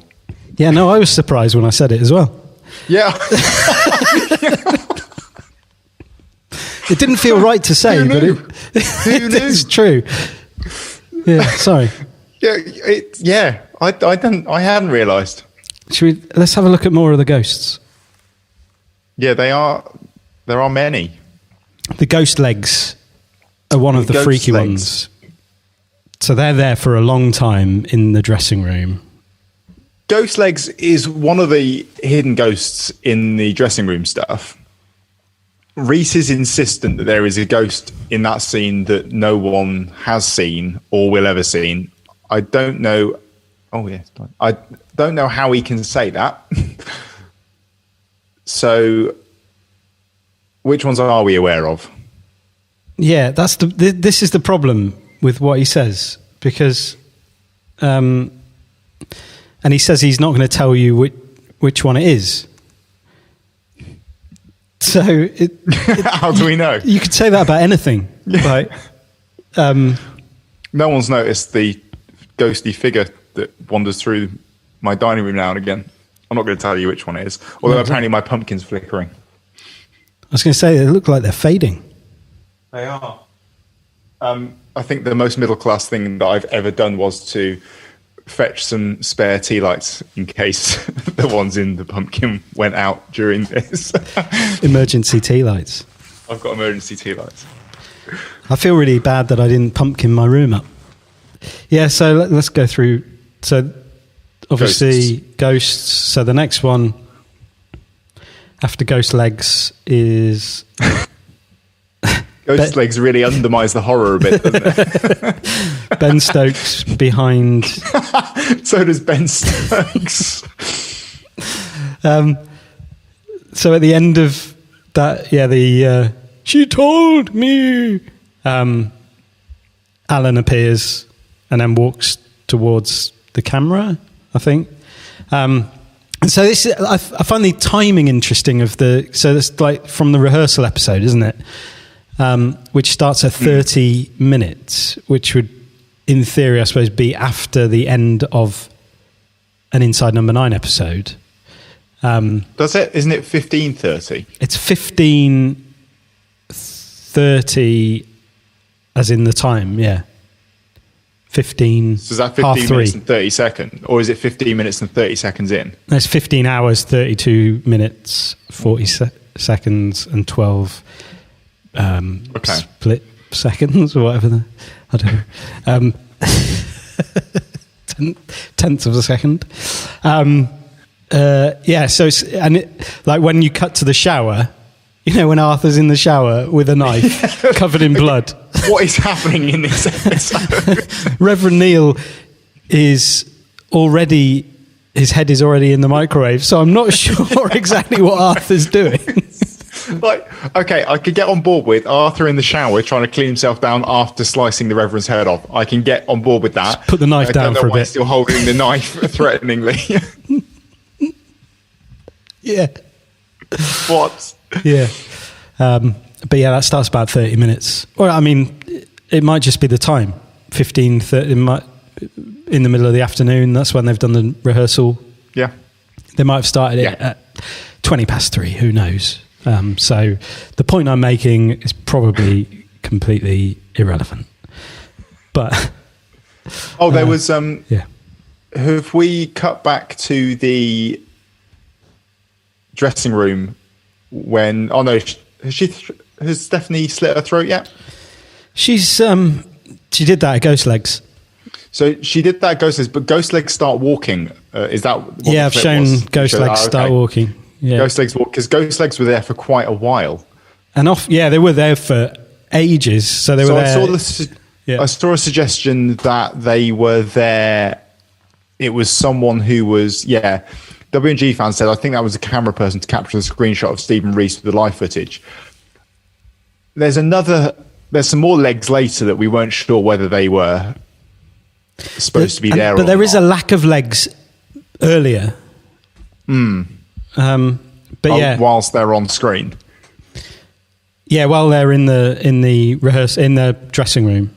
[SPEAKER 2] Yeah, no, I was surprised when I said it as well.
[SPEAKER 1] Yeah.
[SPEAKER 2] It didn't feel right to say, but it's true. Yeah, sorry.
[SPEAKER 1] Yeah, I hadn't realised.
[SPEAKER 2] Let's have a look at more of the ghosts.
[SPEAKER 1] Yeah, there are many.
[SPEAKER 2] The ghost legs are one of the freaky ones. So they're there for a long time in the dressing room.
[SPEAKER 1] Ghost legs is one of the hidden ghosts in the dressing room stuff. Reese is insistent that there is a ghost in that scene that no one has seen or will ever see. I don't know. Oh, yes. I don't know how he can say that. So, which ones are we aware of?
[SPEAKER 2] Yeah, this is the problem with what he says, because, and he says he's not going to tell you which one it is. So,
[SPEAKER 1] how do we know?
[SPEAKER 2] You could say that about anything, right?
[SPEAKER 1] No one's noticed the ghostly figure that wanders through my dining room now and again. I'm not going to tell you which one it is, although apparently my pumpkin's flickering.
[SPEAKER 2] I was going to say, they look like they're fading.
[SPEAKER 1] They are. I think the most middle-class thing that I've ever done was to fetch some spare tea lights in case the ones in the pumpkin went out during this.
[SPEAKER 2] Emergency tea lights.
[SPEAKER 1] I've got emergency tea lights.
[SPEAKER 2] I feel really bad that I didn't pumpkin my room up. Yeah, so let's go through. So obviously ghosts. So the next one after ghost legs is...
[SPEAKER 1] Ghost legs really undermines the horror a bit, doesn't it?
[SPEAKER 2] Ben Stokes behind...
[SPEAKER 1] So does Ben Stokes.
[SPEAKER 2] So at the end of that, yeah, she told me. Alan appears and then walks towards the camera, I think. So this, I find the timing interesting of so it's like from the rehearsal episode, isn't it? Which starts at 30 minutes, which would, in theory, I suppose, be after the end of an Inside Number 9 episode.
[SPEAKER 1] Does it? Isn't it 15:30?
[SPEAKER 2] It's 15:30, as in the time, yeah. 15.
[SPEAKER 1] So is that 15 minutes and 30 seconds? Or is it 15 minutes and 30 seconds in?
[SPEAKER 2] It's 15 hours, 32 minutes, 40 seconds, and 12 split seconds, or whatever. I don't know. Tenths of a second. Yeah, so like when you cut to the shower, you know, when Arthur's in the shower with a knife covered in blood.
[SPEAKER 1] What is happening in this episode?
[SPEAKER 2] Reverend Neil is already, his head is already in the microwave, so I'm not sure exactly what Arthur's doing.
[SPEAKER 1] Like, okay, I could get on board with Arthur in the shower trying to clean himself down after slicing the Reverend's head off. I can get on board with that.
[SPEAKER 2] Just put the knife down for a bit.
[SPEAKER 1] He's still holding the knife threateningly.
[SPEAKER 2] Yeah.
[SPEAKER 1] What?
[SPEAKER 2] Yeah. But yeah, that starts about 30 minutes. Or, I mean, it might just be the time. 15, 30, in the middle of the afternoon. That's when they've done the rehearsal.
[SPEAKER 1] Yeah.
[SPEAKER 2] They might have started it at 3:20. Who knows? So the point I'm making is probably completely irrelevant. But...
[SPEAKER 1] Oh, there was...
[SPEAKER 2] yeah.
[SPEAKER 1] Have we cut back to the dressing room when... Oh, no. Has Stephanie slit her throat yet?
[SPEAKER 2] She did that at Ghost Legs.
[SPEAKER 1] So she did that at Ghost Legs, but Ghost Legs start walking. Is that what
[SPEAKER 2] I've shown Ghost Legs start walking. Yeah.
[SPEAKER 1] Ghost legs, because ghost legs were there for quite a while.
[SPEAKER 2] And they were there for ages. So they were there.
[SPEAKER 1] I saw a suggestion that they were there. It was someone who was, W&G fan said, I think that was a camera person to capture the screenshot of Stephen Reese with the live footage. There's some more legs later that we weren't sure whether they were supposed to be there
[SPEAKER 2] but there is a lack of legs earlier.
[SPEAKER 1] Whilst they're on screen.
[SPEAKER 2] Yeah, while they're in the dressing room.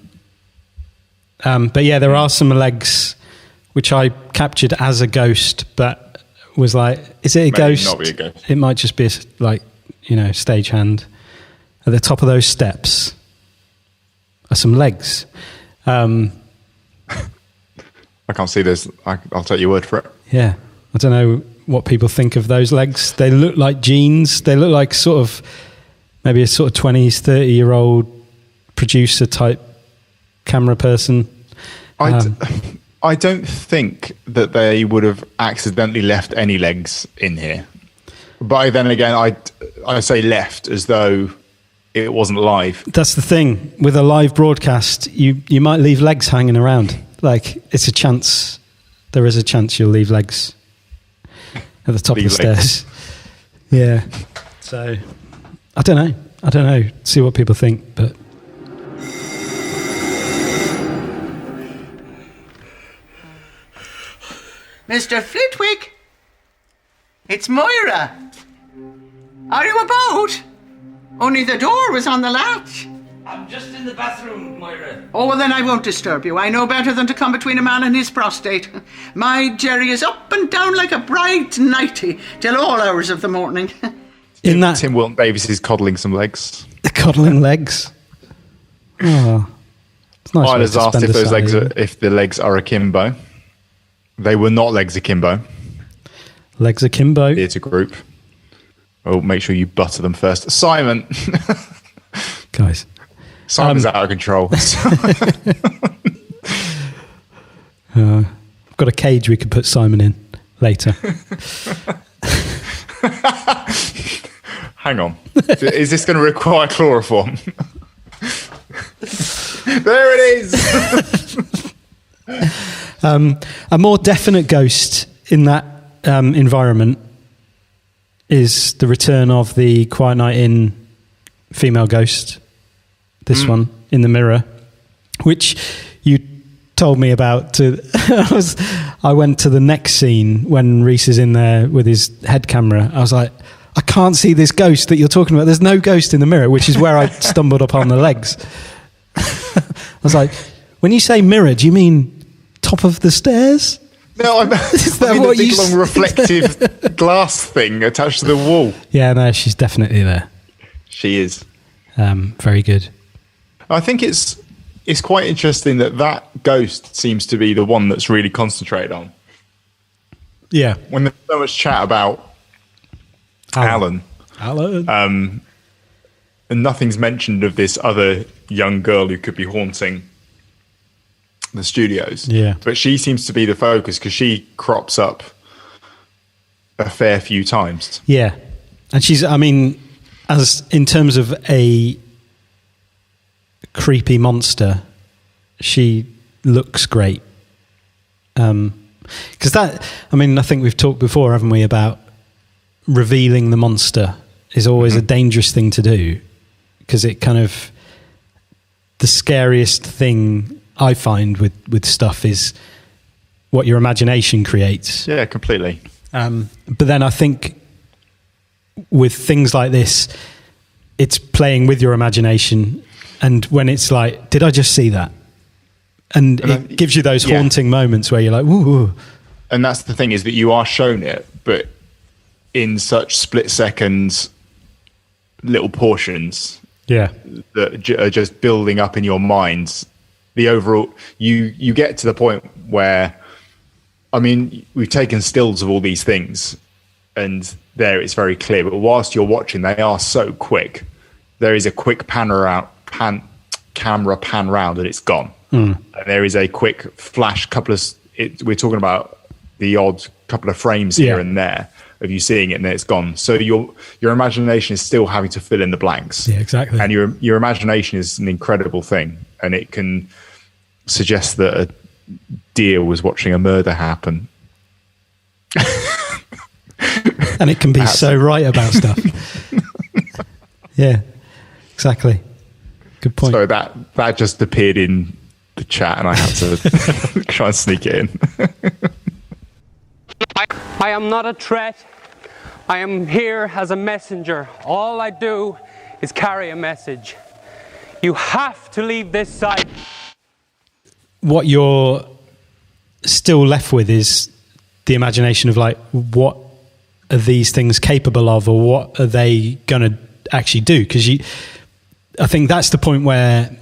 [SPEAKER 2] But yeah, there are some legs which I captured as a ghost, but was like, is it a ghost?
[SPEAKER 1] Not be a ghost.
[SPEAKER 2] It might just be stagehand. At the top of those steps are some legs.
[SPEAKER 1] I can't see this. I'll take your word for it.
[SPEAKER 2] Yeah, I don't know what people think of those legs. They look like jeans. They look like maybe a sort of 20s, 30-year-old producer type camera person.
[SPEAKER 1] I don't think that they would have accidentally left any legs in here. But then again, I say left as though it wasn't live.
[SPEAKER 2] That's the thing. With a live broadcast, you might leave legs hanging around. Like, it's a chance. There is a chance you'll leave legs at the top of the stairs. Yeah. So, I don't know. See what people think, but...
[SPEAKER 5] Mr. Flitwick, it's Moira. Are you about? Only the door was on the latch.
[SPEAKER 8] I'm just in the bathroom, Moira.
[SPEAKER 5] Oh, well, then I won't disturb you. I know better than to come between a man and his prostate. My Jerry is up and down like a bright nighty till all hours of the morning.
[SPEAKER 1] Tim Wilton Davis is coddling some legs.
[SPEAKER 2] Coddling legs. Oh, it's nice.
[SPEAKER 1] Isla's asked if the legs are akimbo. They were not legs akimbo.
[SPEAKER 2] Legs akimbo.
[SPEAKER 1] Theatre group. Oh, make sure you butter them first. Simon.
[SPEAKER 2] Guys.
[SPEAKER 1] Simon's out of control.
[SPEAKER 2] I've got a cage we could put Simon in later.
[SPEAKER 1] Hang on. Is this going to require chloroform? There it is.
[SPEAKER 2] A more definite ghost in that environment is the return of the Quiet Night Inn female ghost. This one in the mirror, which you told me about. I went to the next scene when Reese is in there with his head camera. I was like, I can't see this ghost that you're talking about. There's no ghost in the mirror, which is where I stumbled upon the legs. I was like, when you say mirror, do you mean top of the stairs?
[SPEAKER 1] No, I mean the big long reflective glass thing attached to the wall.
[SPEAKER 2] Yeah, no, she's definitely there.
[SPEAKER 1] She is.
[SPEAKER 2] Very good.
[SPEAKER 1] I think it's quite interesting that ghost seems to be the one that's really concentrated on.
[SPEAKER 2] Yeah.
[SPEAKER 1] When there's so much chat about Alan. And nothing's mentioned of this other young girl who could be haunting the studios.
[SPEAKER 2] Yeah.
[SPEAKER 1] But she seems to be the focus because she crops up a fair few times.
[SPEAKER 2] Yeah. And she's, as in terms of a creepy monster, she looks great. Because I think we've talked before, haven't we, about revealing the monster is always a dangerous thing to do, because it kind of, the scariest thing I find with stuff is what your imagination creates.
[SPEAKER 1] Yeah, completely.
[SPEAKER 2] But then I think with things like this, it's playing with your imagination, and when it's like, did I just see that? And it gives you those haunting moments where you're like, woo.
[SPEAKER 1] And that's the thing, is that you are shown it, but in such split seconds, little portions that are just building up in your minds. The overall, you get to the point where, we've taken stills of all these things, and there it's very clear. But whilst you're watching, they are so quick. There is a quick camera pan round, and it's gone. And there is a quick flash. We're talking about the odd couple of frames here and there, of you seeing it and then it's gone. So your imagination is still having to fill in the blanks.
[SPEAKER 2] Yeah, exactly.
[SPEAKER 1] And your imagination is an incredible thing, and it can suggest that a deer was watching a murder happen.
[SPEAKER 2] And it can be so right about stuff. Yeah, exactly. Good point.
[SPEAKER 1] So that just appeared in the chat, and I had to try and sneak it in.
[SPEAKER 10] I am not a threat. I am here as a messenger. All I do is carry a message. You have to leave this site.
[SPEAKER 2] What you're still left with is the imagination of like, what are these things capable of, or what are they going to actually do? Because I think that's the point where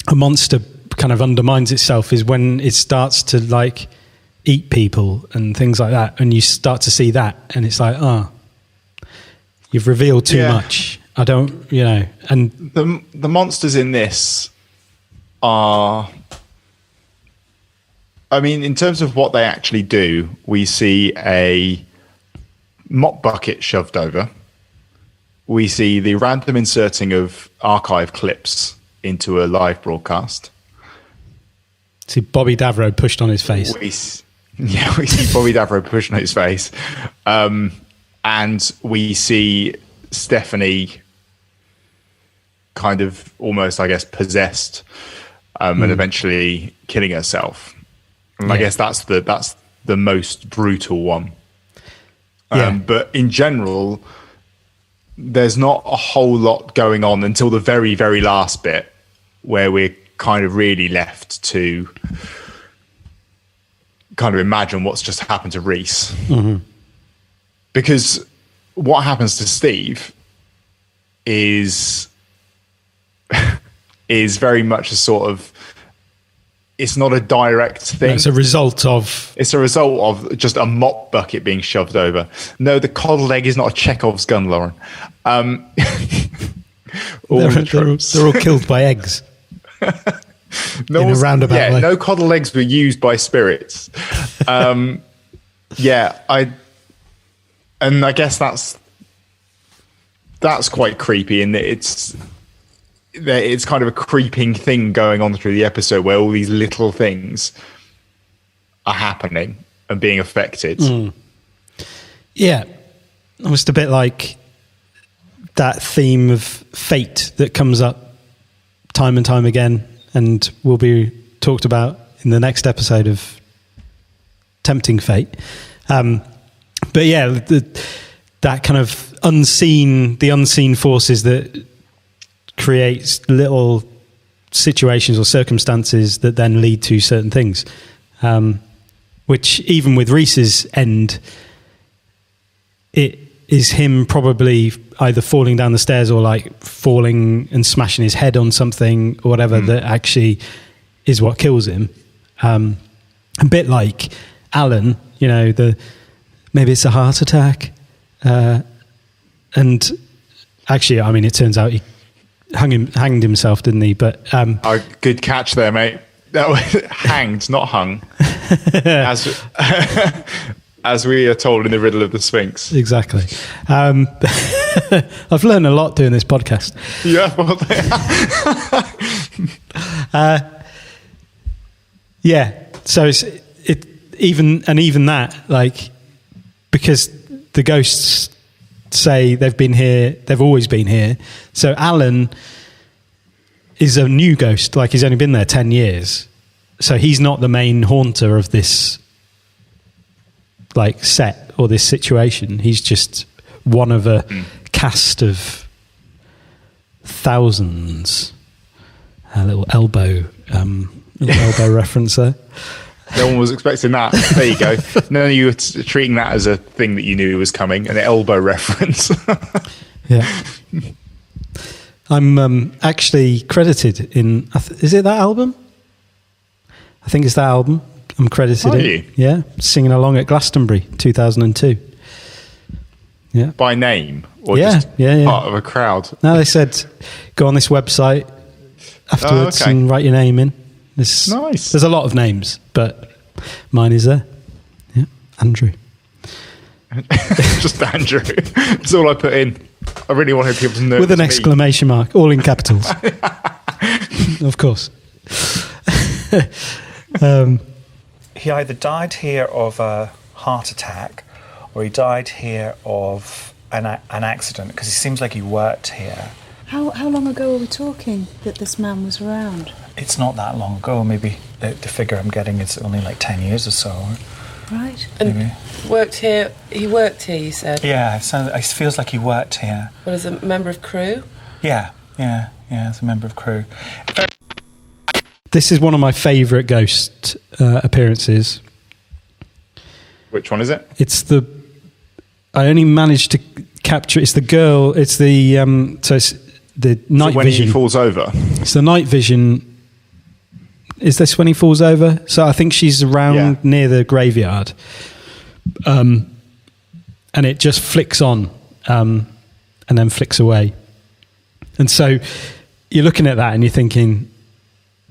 [SPEAKER 2] a monster kind of undermines itself, is when it starts to like eat people and things like that, and you start to see that, and it's like, you've revealed too much. I don't, and
[SPEAKER 1] the monsters in this are, I mean, in terms of what they actually do, we see a mop bucket shoved over. We see the random inserting of archive clips into a live broadcast.
[SPEAKER 2] See Bobby Davro pushed on his face.
[SPEAKER 1] We see Bobby Davro pushed on his face. And we see Stephanie kind of almost, I guess, possessed, and eventually killing herself. And I guess that's the most brutal one. But in general, there's not a whole lot going on until the very, very last bit, where we're kind of really left to kind of imagine what's just happened to Reese. Mm-hmm. Because what happens to Steve is very much a sort of, it's not a direct thing.
[SPEAKER 2] No, it's a result of
[SPEAKER 1] just a mop bucket being shoved over. No, the coddled egg is not a Chekhov's gun, Lauren.
[SPEAKER 2] They're all killed by eggs. In a roundabout way.
[SPEAKER 1] No coddled eggs were used by spirits. I guess that's quite creepy, in that it's kind of a creeping thing going on through the episode, where all these little things are happening and being affected.
[SPEAKER 2] Yeah, almost a bit like that theme of fate that comes up time and time again, and will be talked about in the next episode of Tempting Fate. But yeah, that kind of unseen forces that creates little situations or circumstances that then lead to certain things, which even with Reese's end, it is him probably either falling down the stairs or like falling and smashing his head on something or whatever that actually is what kills him. A bit like Alan, maybe it's a heart attack, and actually, I mean, it turns out he hanged himself, didn't he? But
[SPEAKER 1] good catch there, mate. That was hanged, not hung, as we are told in the riddle of the Sphinx.
[SPEAKER 2] Exactly. I've learned a lot doing this podcast.
[SPEAKER 1] Yeah.
[SPEAKER 2] So even that, like, because the ghosts say they've been here, they've always been here. So Alan is a new ghost, like he's only been there 10 years. So he's not the main haunter of this like set or this situation. He's just one of a cast of thousands. A little elbow reference there.
[SPEAKER 1] No one was expecting that. There you go. No, you were treating that as a thing that you knew was coming, an elbow reference.
[SPEAKER 2] Yeah. I'm actually credited in, is it that album? I think it's that album. I'm credited in. Yeah, singing along at Glastonbury 2002. Yeah.
[SPEAKER 1] By name? Or just part of a crowd?
[SPEAKER 2] No, they said, go on this website afterwards and write your name in.
[SPEAKER 1] Nice.
[SPEAKER 2] There's a lot of names, but mine is there. Yeah, Andrew.
[SPEAKER 1] Just Andrew. That's all I put in. I really wanted people to know.
[SPEAKER 2] With an exclamation mark, all in capitals. Of course.
[SPEAKER 6] He either died here of a heart attack or he died here of an accident, because it seems like he worked here.
[SPEAKER 11] How long ago are we talking that this man was around?
[SPEAKER 6] It's not that long ago. Maybe the figure I'm getting is only like 10 years or so.
[SPEAKER 11] Right.
[SPEAKER 6] And maybe.
[SPEAKER 12] Worked here, you said?
[SPEAKER 6] Yeah, it feels like he worked here.
[SPEAKER 12] What, as a member of crew?
[SPEAKER 6] Yeah, as a member of crew.
[SPEAKER 2] This is one of my favourite Ghost appearances.
[SPEAKER 1] Which one is it?
[SPEAKER 2] I only managed to capture. It's the girl. It's the so it's the night
[SPEAKER 1] when
[SPEAKER 2] vision.
[SPEAKER 1] He falls over.
[SPEAKER 2] It's the night vision. Is this when he falls over? So I think she's around near the graveyard, and it just flicks on, and then flicks away. And so you're looking at that and you're thinking,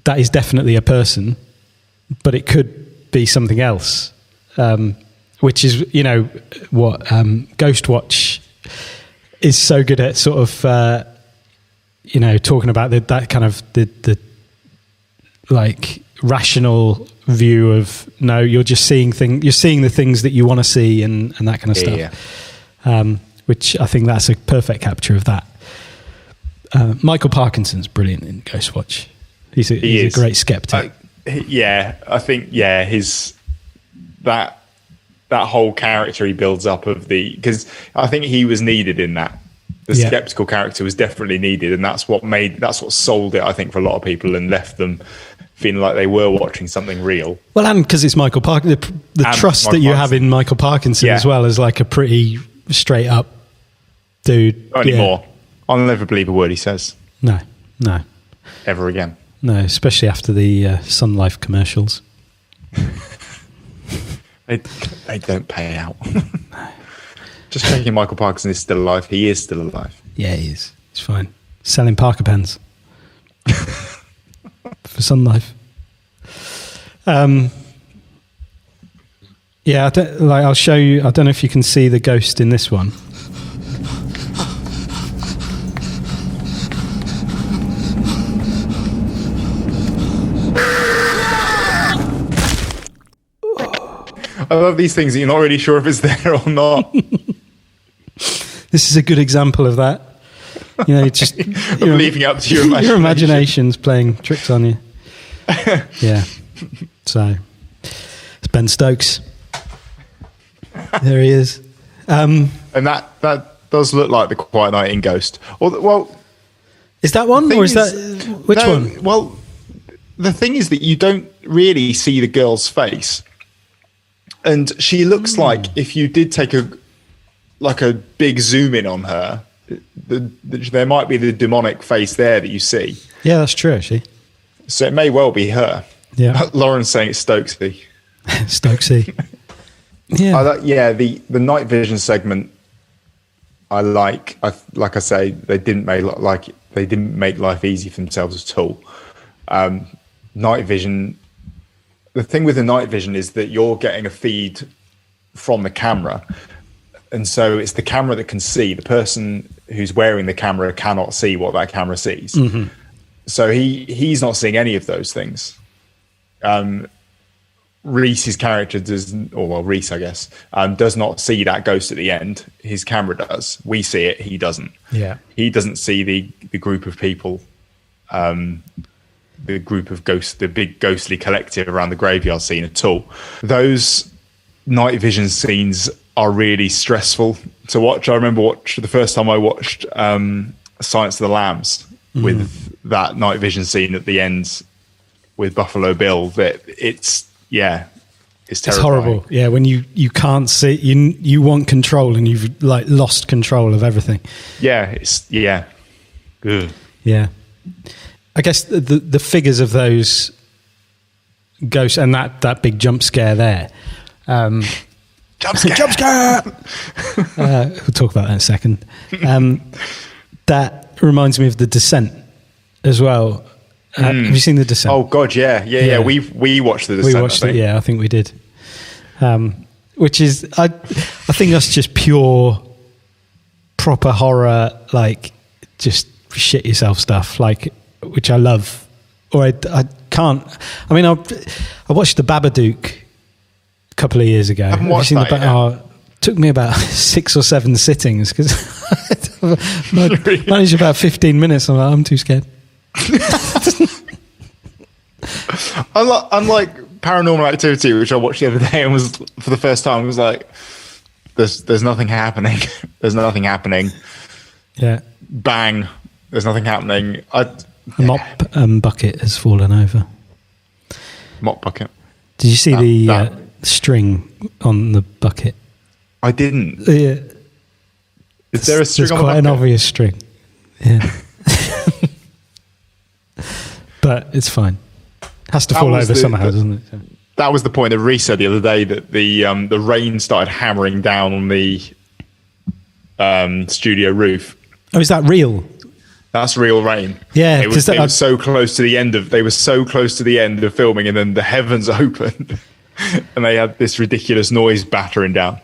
[SPEAKER 2] that is definitely a person, but it could be something else. Which is, what Ghostwatch is so good at, sort of, talking about that kind of the like rational view of, no, you're just seeing you're seeing the things that you want to see and that kind of stuff. Yeah. Which I think that's a perfect capture of that. Michael Parkinson's brilliant in Ghostwatch. He's a great skeptic.
[SPEAKER 1] I think his that whole character he builds up because I think he was needed in that. The skeptical character was definitely needed, and that's what sold it, I think, for a lot of people and left them feeling like they were watching something real.
[SPEAKER 2] Well, and because it's Michael Parkinson, the trust that you have in Michael Parkinson as well as like a pretty straight up dude.
[SPEAKER 1] Not anymore. I'll never believe a word he says.
[SPEAKER 2] No.
[SPEAKER 1] Ever again.
[SPEAKER 2] No, especially after the Sun Life commercials.
[SPEAKER 1] They don't pay out. Just checking Michael Parkinson is still alive. He is still alive.
[SPEAKER 2] Yeah, he is. It's fine. Selling Parker pens for Sun Life. Yeah, I'll show you. I don't know if you can see the ghost in this one.
[SPEAKER 1] I love these things that you're not really sure if it's there or not.
[SPEAKER 2] This is a good example of that. Just
[SPEAKER 1] you're leaving it up to your imagination.
[SPEAKER 2] Your imagination's playing tricks on you. Yeah. So it's Ben Stokes. There he is.
[SPEAKER 1] And that does look like the Quiet Night in Ghost.
[SPEAKER 2] Is that one, or is that which one?
[SPEAKER 1] Well, the thing is that you don't really see the girl's face. And she looks like, if you did take a big zoom in on her, there might be the demonic face there that you see.
[SPEAKER 2] Yeah, that's true, actually.
[SPEAKER 1] So it may well be her.
[SPEAKER 2] Yeah.
[SPEAKER 1] Lauren's saying it's Stokesy.
[SPEAKER 2] Stokesy. Yeah.
[SPEAKER 1] The night vision segment, I like. Like I say, they didn't make life easy for themselves at all. Night vision. The thing with the night vision is that you're getting a feed from the camera. And so it's the camera that can see. The person who's wearing the camera cannot see what that camera sees. Mm-hmm. So he's not seeing any of those things. Reese's character Reese, I guess, does not see that ghost at the end. His camera does. We see it. He doesn't.
[SPEAKER 2] Yeah.
[SPEAKER 1] He doesn't see the group of people, the group of ghosts, the big ghostly collective around the graveyard scene at all. Those night vision scenes are really stressful to watch. I remember the first time I watched Silence of the Lambs with that night vision scene at the end with Buffalo Bill. It's terrifying.
[SPEAKER 2] It's horrible. Yeah, when you can't see, you want control and you've like lost control of everything.
[SPEAKER 1] Yeah, Ugh.
[SPEAKER 2] Yeah. I guess the figures of those ghosts and that big jump scare there.
[SPEAKER 1] Jump scare!
[SPEAKER 2] Jump scare! We'll talk about that in a second. That reminds me of The Descent as well. Have you seen The Descent?
[SPEAKER 1] Oh God, yeah. We watched The Descent.
[SPEAKER 2] We watched it. Yeah, I think we did. Which is, I think that's just pure, proper horror, like just shit yourself stuff, like, which I love. Or I can't. I mean, I watched The Babadook a couple of years ago.
[SPEAKER 1] I haven't watched that yet.
[SPEAKER 2] Took me about 6 or 7 sittings because I managed about 15 minutes. I'm like, I'm too scared.
[SPEAKER 1] Unlike Paranormal Activity, which I watched the other day and was for the first time, was like, there's nothing happening. There's nothing happening.
[SPEAKER 2] Yeah.
[SPEAKER 1] Bang. There's nothing happening.
[SPEAKER 2] A mop bucket has fallen over.
[SPEAKER 1] Mop bucket.
[SPEAKER 2] Did you see the string on the bucket?
[SPEAKER 1] I didn't.
[SPEAKER 2] Yeah.
[SPEAKER 1] Is there a string on the bucket?
[SPEAKER 2] There's quite an obvious string. Yeah. But it's fine. Has to fall over somehow, doesn't it? So. That
[SPEAKER 1] was the point that Reese said the other day, that the rain started hammering down on the studio roof.
[SPEAKER 2] Oh, is that real?
[SPEAKER 1] That's real rain.
[SPEAKER 2] Yeah,
[SPEAKER 1] they were so close to the end of. They were so close to the end of filming, and then the heavens opened, and they had this ridiculous noise battering down.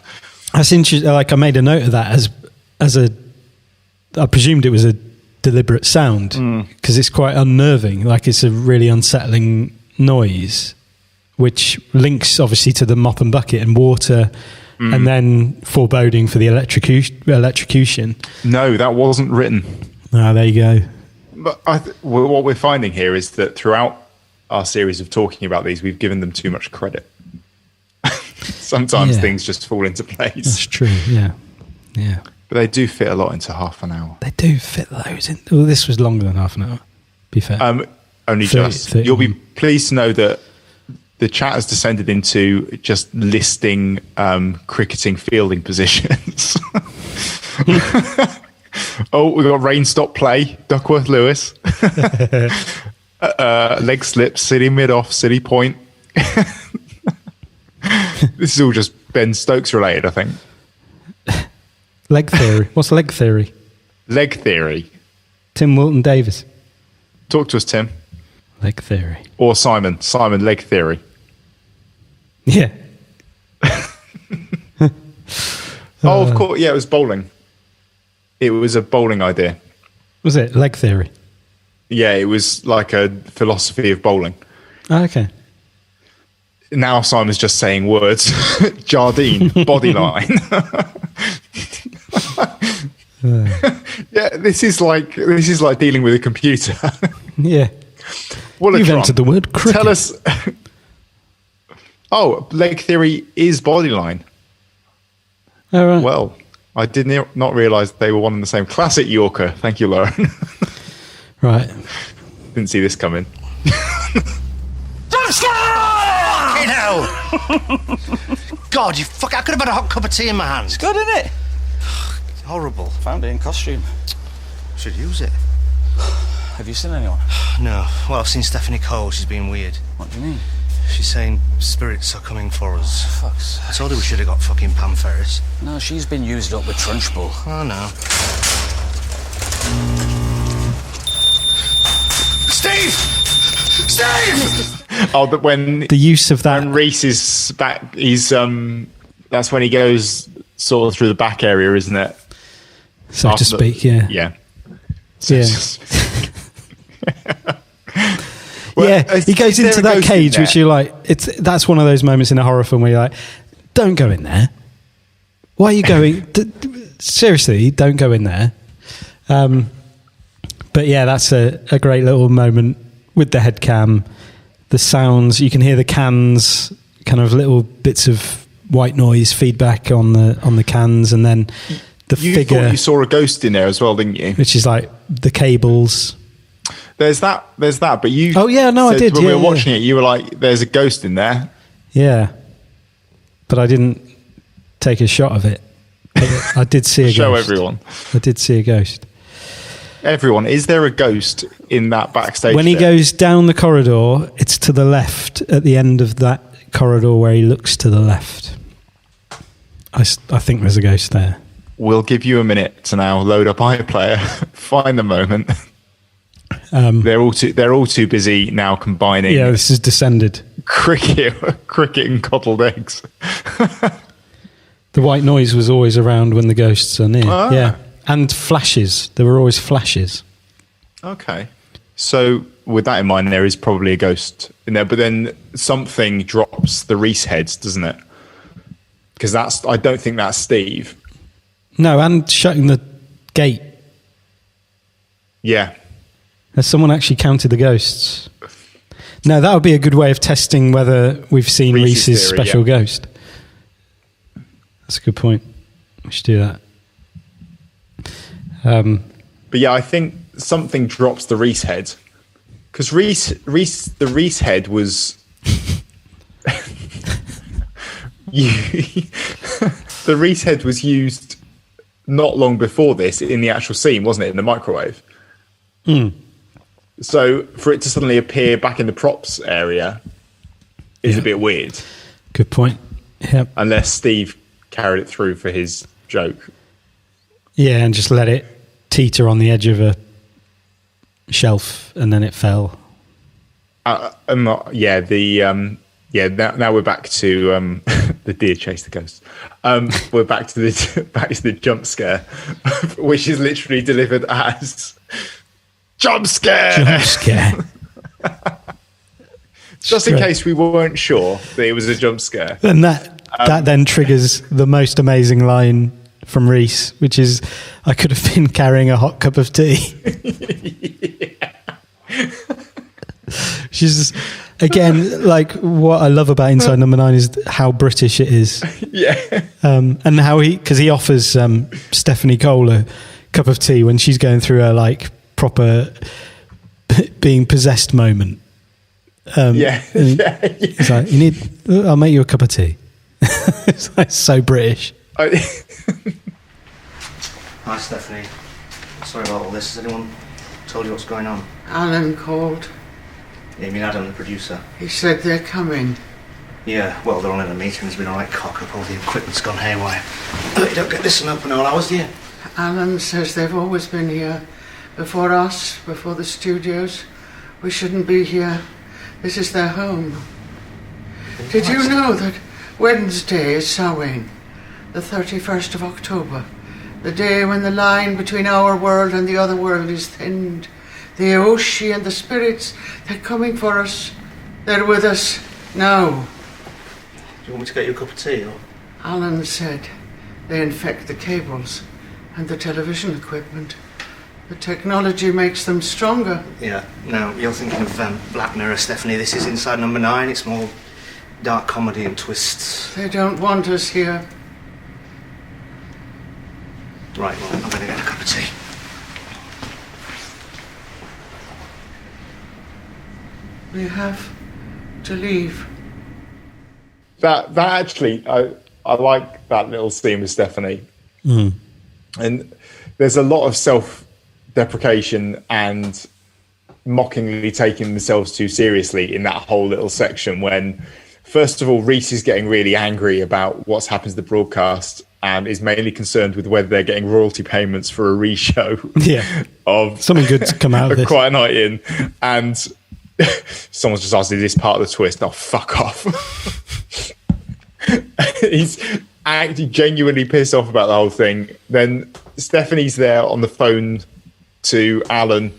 [SPEAKER 2] That's interesting. Like, I made a note of that as a. I presumed it was a deliberate sound because it's quite unnerving. Like, it's a really unsettling noise, which links obviously to the mop and bucket and water, and then foreboding for the electrocution.
[SPEAKER 1] No, that wasn't written.
[SPEAKER 2] Ah, there you go.
[SPEAKER 1] But what we're finding here is that throughout our series of talking about these, we've given them too much credit. Sometimes things just fall into place.
[SPEAKER 2] That's true. Yeah.
[SPEAKER 1] But they do fit a lot into half an hour.
[SPEAKER 2] They do fit loads in. Well, this was longer than half an hour. Be fair.
[SPEAKER 1] Only 30. You'll be pleased to know that the chat has descended into just listing cricketing fielding positions. Oh, we've got rain stop play, Duckworth Lewis. Leg slip, city mid off, city point. This is all just Ben Stokes related, I think.
[SPEAKER 2] Leg theory. What's leg theory?
[SPEAKER 1] Leg theory.
[SPEAKER 2] Tim Wilton Davis.
[SPEAKER 1] Talk to us, Tim.
[SPEAKER 2] Leg theory.
[SPEAKER 1] Or Simon. Simon, leg theory.
[SPEAKER 2] Yeah.
[SPEAKER 1] Of course. Yeah, it was bowling. It was a bowling idea.
[SPEAKER 2] Was it? Leg theory?
[SPEAKER 1] Yeah, it was like a philosophy of bowling.
[SPEAKER 2] Oh, okay.
[SPEAKER 1] Now Simon's just saying words. Jardine, body line. Yeah, this is like dealing with a computer.
[SPEAKER 2] Yeah. You've entered the word cricket.
[SPEAKER 1] Tell us. Oh, leg theory is body line.
[SPEAKER 2] All right.
[SPEAKER 1] Well, I did not realise they were one and the same. Classic Yorker. Thank you, Lauren.
[SPEAKER 2] Right.
[SPEAKER 1] Didn't see this coming.
[SPEAKER 9] Fucking hell! God, you fuck! I could have had a hot cup of tea in my hand.
[SPEAKER 6] It's good, isn't it?
[SPEAKER 9] Horrible.
[SPEAKER 6] Found it in costume.
[SPEAKER 9] Should use it.
[SPEAKER 6] Have you seen anyone?
[SPEAKER 9] No. Well, I've seen Stephanie Cole. She's being weird.
[SPEAKER 6] What do you mean?
[SPEAKER 9] She's saying spirits are coming for us.
[SPEAKER 6] Fuck's sake.
[SPEAKER 9] I told her we should have got fucking Pam Ferris.
[SPEAKER 6] No, she's been used up with Trunchbull.
[SPEAKER 9] Oh, no. Steve!
[SPEAKER 1] Oh, but when
[SPEAKER 2] the use of that,
[SPEAKER 1] when Reese is back, he's that's when he goes sort of through the back area, isn't it?
[SPEAKER 2] So to speak, yeah.
[SPEAKER 1] Yeah.
[SPEAKER 2] Well, yeah, he goes into that cage, which you're like, that's one of those moments in a horror film where you're like, don't go in there. Why are you going? Seriously, don't go in there. But yeah, that's a great little moment with the head cam. The sounds, you can hear the cans, kind of little bits of white noise feedback on the cans, and then the figure.
[SPEAKER 1] Thought you saw a ghost in there as well, didn't you?
[SPEAKER 2] Which is like the cables.
[SPEAKER 1] There's that, but you...
[SPEAKER 2] Oh, yeah, no, I did.
[SPEAKER 1] When we were watching it, you were like, there's a ghost in there.
[SPEAKER 2] Yeah. But I didn't take a shot of it. I did see a ghost.
[SPEAKER 1] Show everyone.
[SPEAKER 2] I did see a ghost.
[SPEAKER 1] Everyone, is there a ghost in that backstage?
[SPEAKER 2] When he goes down the corridor, it's to the left, at the end of that corridor where he looks to the left. I think there's a ghost there.
[SPEAKER 1] We'll give you a minute to now load up iPlayer, find the moment. They're all too busy now combining.
[SPEAKER 2] Yeah, this is descended.
[SPEAKER 1] Cricket and coddled eggs.
[SPEAKER 2] The white noise was always around when the ghosts are near.
[SPEAKER 1] Ah.
[SPEAKER 2] Yeah. And flashes. There were always flashes.
[SPEAKER 1] Okay. So with that in mind, there is probably a ghost in there, but then something drops the Reese heads, doesn't it? Because I don't think that's Steve.
[SPEAKER 2] No, and shutting the gate.
[SPEAKER 1] Yeah.
[SPEAKER 2] Has someone actually counted the ghosts? No, that would be a good way of testing whether we've seen Reese's
[SPEAKER 1] theory,
[SPEAKER 2] special
[SPEAKER 1] yeah.
[SPEAKER 2] ghost. That's a good point. We should do that.
[SPEAKER 1] But yeah, I think something drops the Reese head. Because the Reese head was... the Reese head was used not long before this in the actual scene, wasn't it? In the microwave. So for it to suddenly appear back in the props area is a bit weird.
[SPEAKER 2] Good point. Yep.
[SPEAKER 1] Unless Steve carried it through for his joke.
[SPEAKER 2] Yeah, and just let it teeter on the edge of a shelf and then it fell.
[SPEAKER 1] Now we're back to the deer chase the ghost. We're back to the jump scare, which is literally delivered as jump scare.
[SPEAKER 2] Jump scare.
[SPEAKER 1] Just in case we weren't sure that it was a jump scare.
[SPEAKER 2] And that then triggers the most amazing line from Reese, which is, "I could have been carrying a hot cup of tea." She's again, like, what I love about Inside Number 9 is how British it is.
[SPEAKER 1] Yeah.
[SPEAKER 2] And how because he offers Stephanie Cole a cup of tea when she's going through her like proper being possessed moment. He's like, I'll make you a cup of tea. It's like so British.
[SPEAKER 9] Hi, Stephanie. Sorry about all this. Has anyone told you what's going on?
[SPEAKER 5] Alan called.
[SPEAKER 9] You mean Adam, the producer?
[SPEAKER 5] He said they're coming.
[SPEAKER 9] Yeah, well, they're on in a meeting. There's been a right cock-up. All the equipment's gone haywire. You don't get this one up in all hours, do you?
[SPEAKER 5] Alan says they've always been here. Before us, before the studios. We shouldn't be here. This is their home. Did you know that Wednesday is Samhain, the 31st of October? The day when the line between our world and the other world is thinned. The Elsie and the spirits, they're coming for us. They're with us now.
[SPEAKER 9] Do you want me to get you a cup of tea, or?
[SPEAKER 5] Alan said they infect the cables and the television equipment. The technology makes them stronger.
[SPEAKER 9] Yeah, no, you're thinking of Black Mirror, Stephanie. This is Inside Number 9. It's more dark comedy and twists.
[SPEAKER 5] They don't want us here.
[SPEAKER 9] Right, well, I'm going to get a cup of tea.
[SPEAKER 5] We have to leave.
[SPEAKER 1] That actually, I like that little scene with Stephanie. And there's a lot of self-deprecation and mockingly taking themselves too seriously in that whole little section when, first of all, Reese is getting really angry about what's happened to the broadcast and is mainly concerned with whether they're getting royalty payments for a re-show of
[SPEAKER 2] something good to come out of
[SPEAKER 1] A
[SPEAKER 2] this.
[SPEAKER 1] Quiet Night In. And someone's just asked, is this part of the twist? Oh, fuck off. He's actually genuinely pissed off about the whole thing. Then Stephanie's there on the phone to Alan,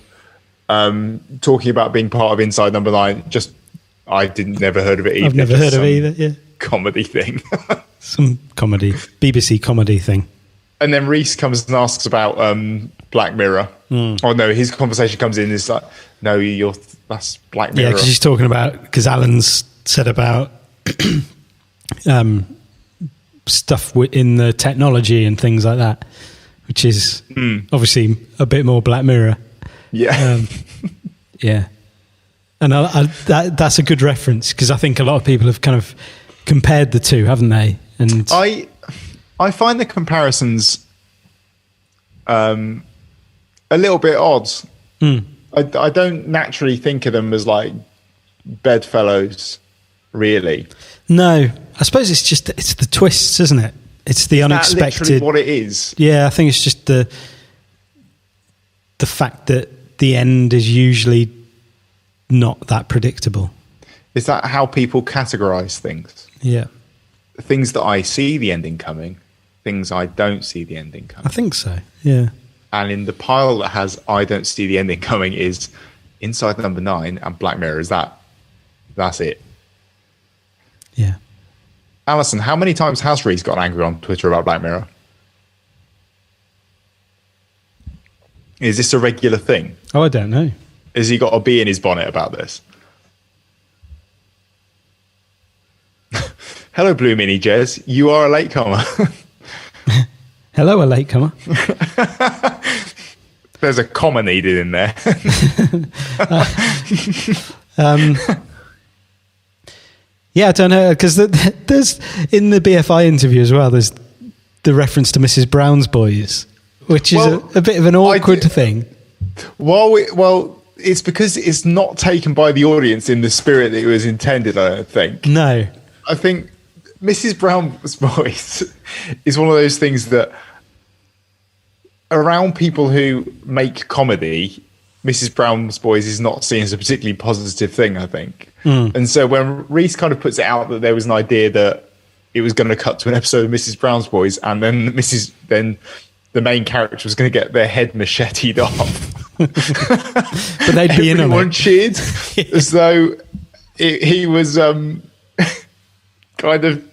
[SPEAKER 1] talking about being part of Inside Number 9. Just, never heard of it either.
[SPEAKER 2] I've never heard of it either, yeah.
[SPEAKER 1] Comedy thing.
[SPEAKER 2] Some comedy, BBC comedy thing.
[SPEAKER 1] And then Reese comes and asks about Black Mirror. Oh no, his conversation comes in, is like, no, that's Black Mirror.
[SPEAKER 2] Yeah, because she's talking about, because Alan's said about stuff in the technology and things like that, which is obviously a bit more Black Mirror.
[SPEAKER 1] Yeah.
[SPEAKER 2] Yeah. And that's a good reference, because I think a lot of people have kind of compared the two, haven't they? And
[SPEAKER 1] I find the comparisons a little bit odd. I don't naturally think of them as like bedfellows, really.
[SPEAKER 2] No, I suppose it's the twists, isn't it? It's the unexpected.
[SPEAKER 1] That's literally what it is.
[SPEAKER 2] Yeah, I think it's just the fact that the end is usually not that predictable.
[SPEAKER 1] Is that how people categorize things?
[SPEAKER 2] Yeah.
[SPEAKER 1] things that I see the ending coming, things I don't see the ending coming.
[SPEAKER 2] I think so, yeah.
[SPEAKER 1] And in the pile that has I don't see the ending coming is Inside Number 9 and Black Mirror. That's it.
[SPEAKER 2] Yeah.
[SPEAKER 1] Alison, how many times has Reese got angry on Twitter about Black Mirror? Is this a regular thing?
[SPEAKER 2] Oh, I don't know.
[SPEAKER 1] Has he got a bee in his bonnet about this? Hello, Blue Mini Jez. You are a latecomer.
[SPEAKER 2] Hello, a latecomer.
[SPEAKER 1] There's a comma needed in there.
[SPEAKER 2] Yeah, I don't know, because there's in the BFI interview as well, there's the reference to Mrs. Brown's Boys, which is a bit of an awkward thing.
[SPEAKER 1] Well, it's because it's not taken by the audience in the spirit that it was intended, I don't think.
[SPEAKER 2] No.
[SPEAKER 1] I think Mrs. Brown's Boys is one of those things that around people who make comedy, Mrs. Brown's Boys is not seen as a particularly positive thing, I think. And so when Reese kind of puts it out that there was an idea that it was going to cut to an episode of Mrs. Brown's Boys, and then the main character was going to get their head macheted off.
[SPEAKER 2] But they'd be in on it.
[SPEAKER 1] Everyone cheered as though he was kind of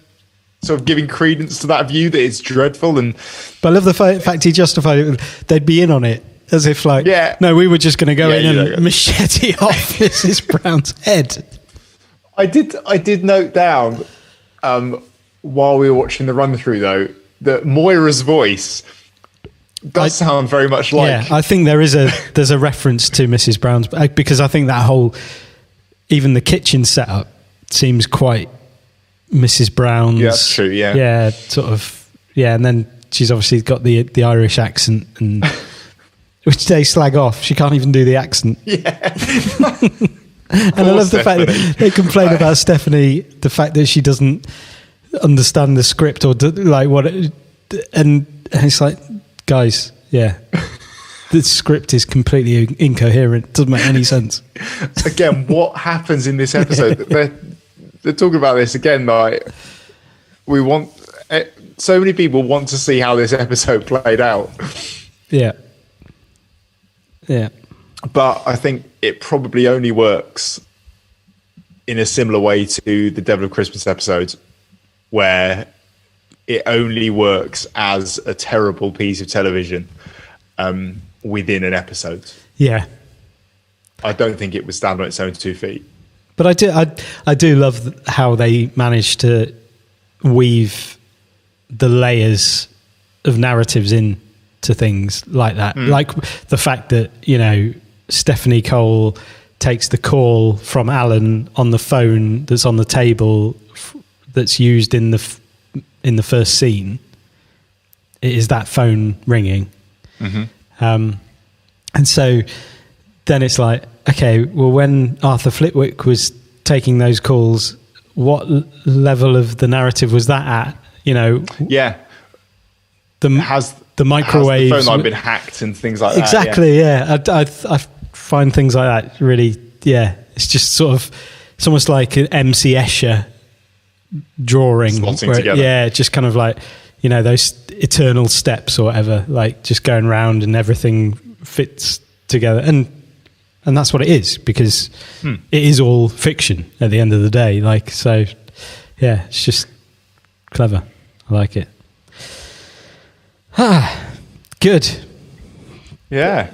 [SPEAKER 1] sort of giving credence to that view that it's dreadful. But
[SPEAKER 2] I love the fact he justified it. They'd be in on it. As if no, we were just going to go in and machete off Mrs. Brown's head.
[SPEAKER 1] I did note down while we were watching the run through though that Moira's voice does sound very much like.
[SPEAKER 2] Yeah, I think there's a reference to Mrs. Brown's, because I think that whole, even the kitchen setup seems quite Mrs. Brown's.
[SPEAKER 1] Yeah, that's true. Yeah,
[SPEAKER 2] yeah, sort of. Yeah, and then she's obviously got the Irish accent and. Which they slag off. She can't even do the accent.
[SPEAKER 1] Yeah.
[SPEAKER 2] And I love the fact that they complain about Stephanie, the fact that she doesn't understand the script or and it's like, guys, yeah, the script is completely incoherent. Doesn't make any sense.
[SPEAKER 1] Again, what happens in this episode? They're talking about this again. Like, we want so many people want to see how this episode played out.
[SPEAKER 2] Yeah. Yeah.
[SPEAKER 1] But I think it probably only works in a similar way to the Devil of Christmas episodes, where it only works as a terrible piece of television within an episode.
[SPEAKER 2] Yeah.
[SPEAKER 1] I don't think it would stand on its own 2 feet.
[SPEAKER 2] But I do love how they managed to weave the layers of narratives in to things like that. Like the fact that, Stephanie Cole takes the call from Alan on the phone that's on the table that's used in the first scene. It is that phone ringing. And so then it's like, okay, well, when Arthur Flitwick was taking those calls, what level of the narrative was that at?
[SPEAKER 1] Yeah.
[SPEAKER 2] The microwaves.
[SPEAKER 1] Has the phone line been hacked and things like that?
[SPEAKER 2] Exactly, yeah. I find things like that really, it's just sort of, it's almost like an MC Escher drawing.
[SPEAKER 1] Slotting together.
[SPEAKER 2] Yeah, just kind of like, those eternal steps or whatever, like just going round and everything fits together. And that's what it is, because it is all fiction at the end of the day. Like, so, yeah, it's just clever. I like it. Good.
[SPEAKER 1] Yeah.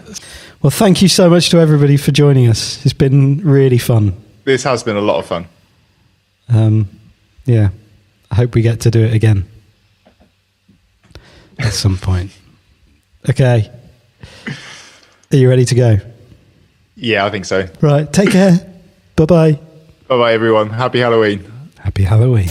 [SPEAKER 2] Well, thank you so much to everybody for joining us. It's been really fun.
[SPEAKER 1] This has been a lot of fun.
[SPEAKER 2] Yeah. I hope we get to do it again at some point. Okay. Are you ready to go?
[SPEAKER 1] Yeah, I think so.
[SPEAKER 2] Right. Take care. Bye-bye.
[SPEAKER 1] Bye-bye, everyone. Happy Halloween.
[SPEAKER 2] Happy Halloween.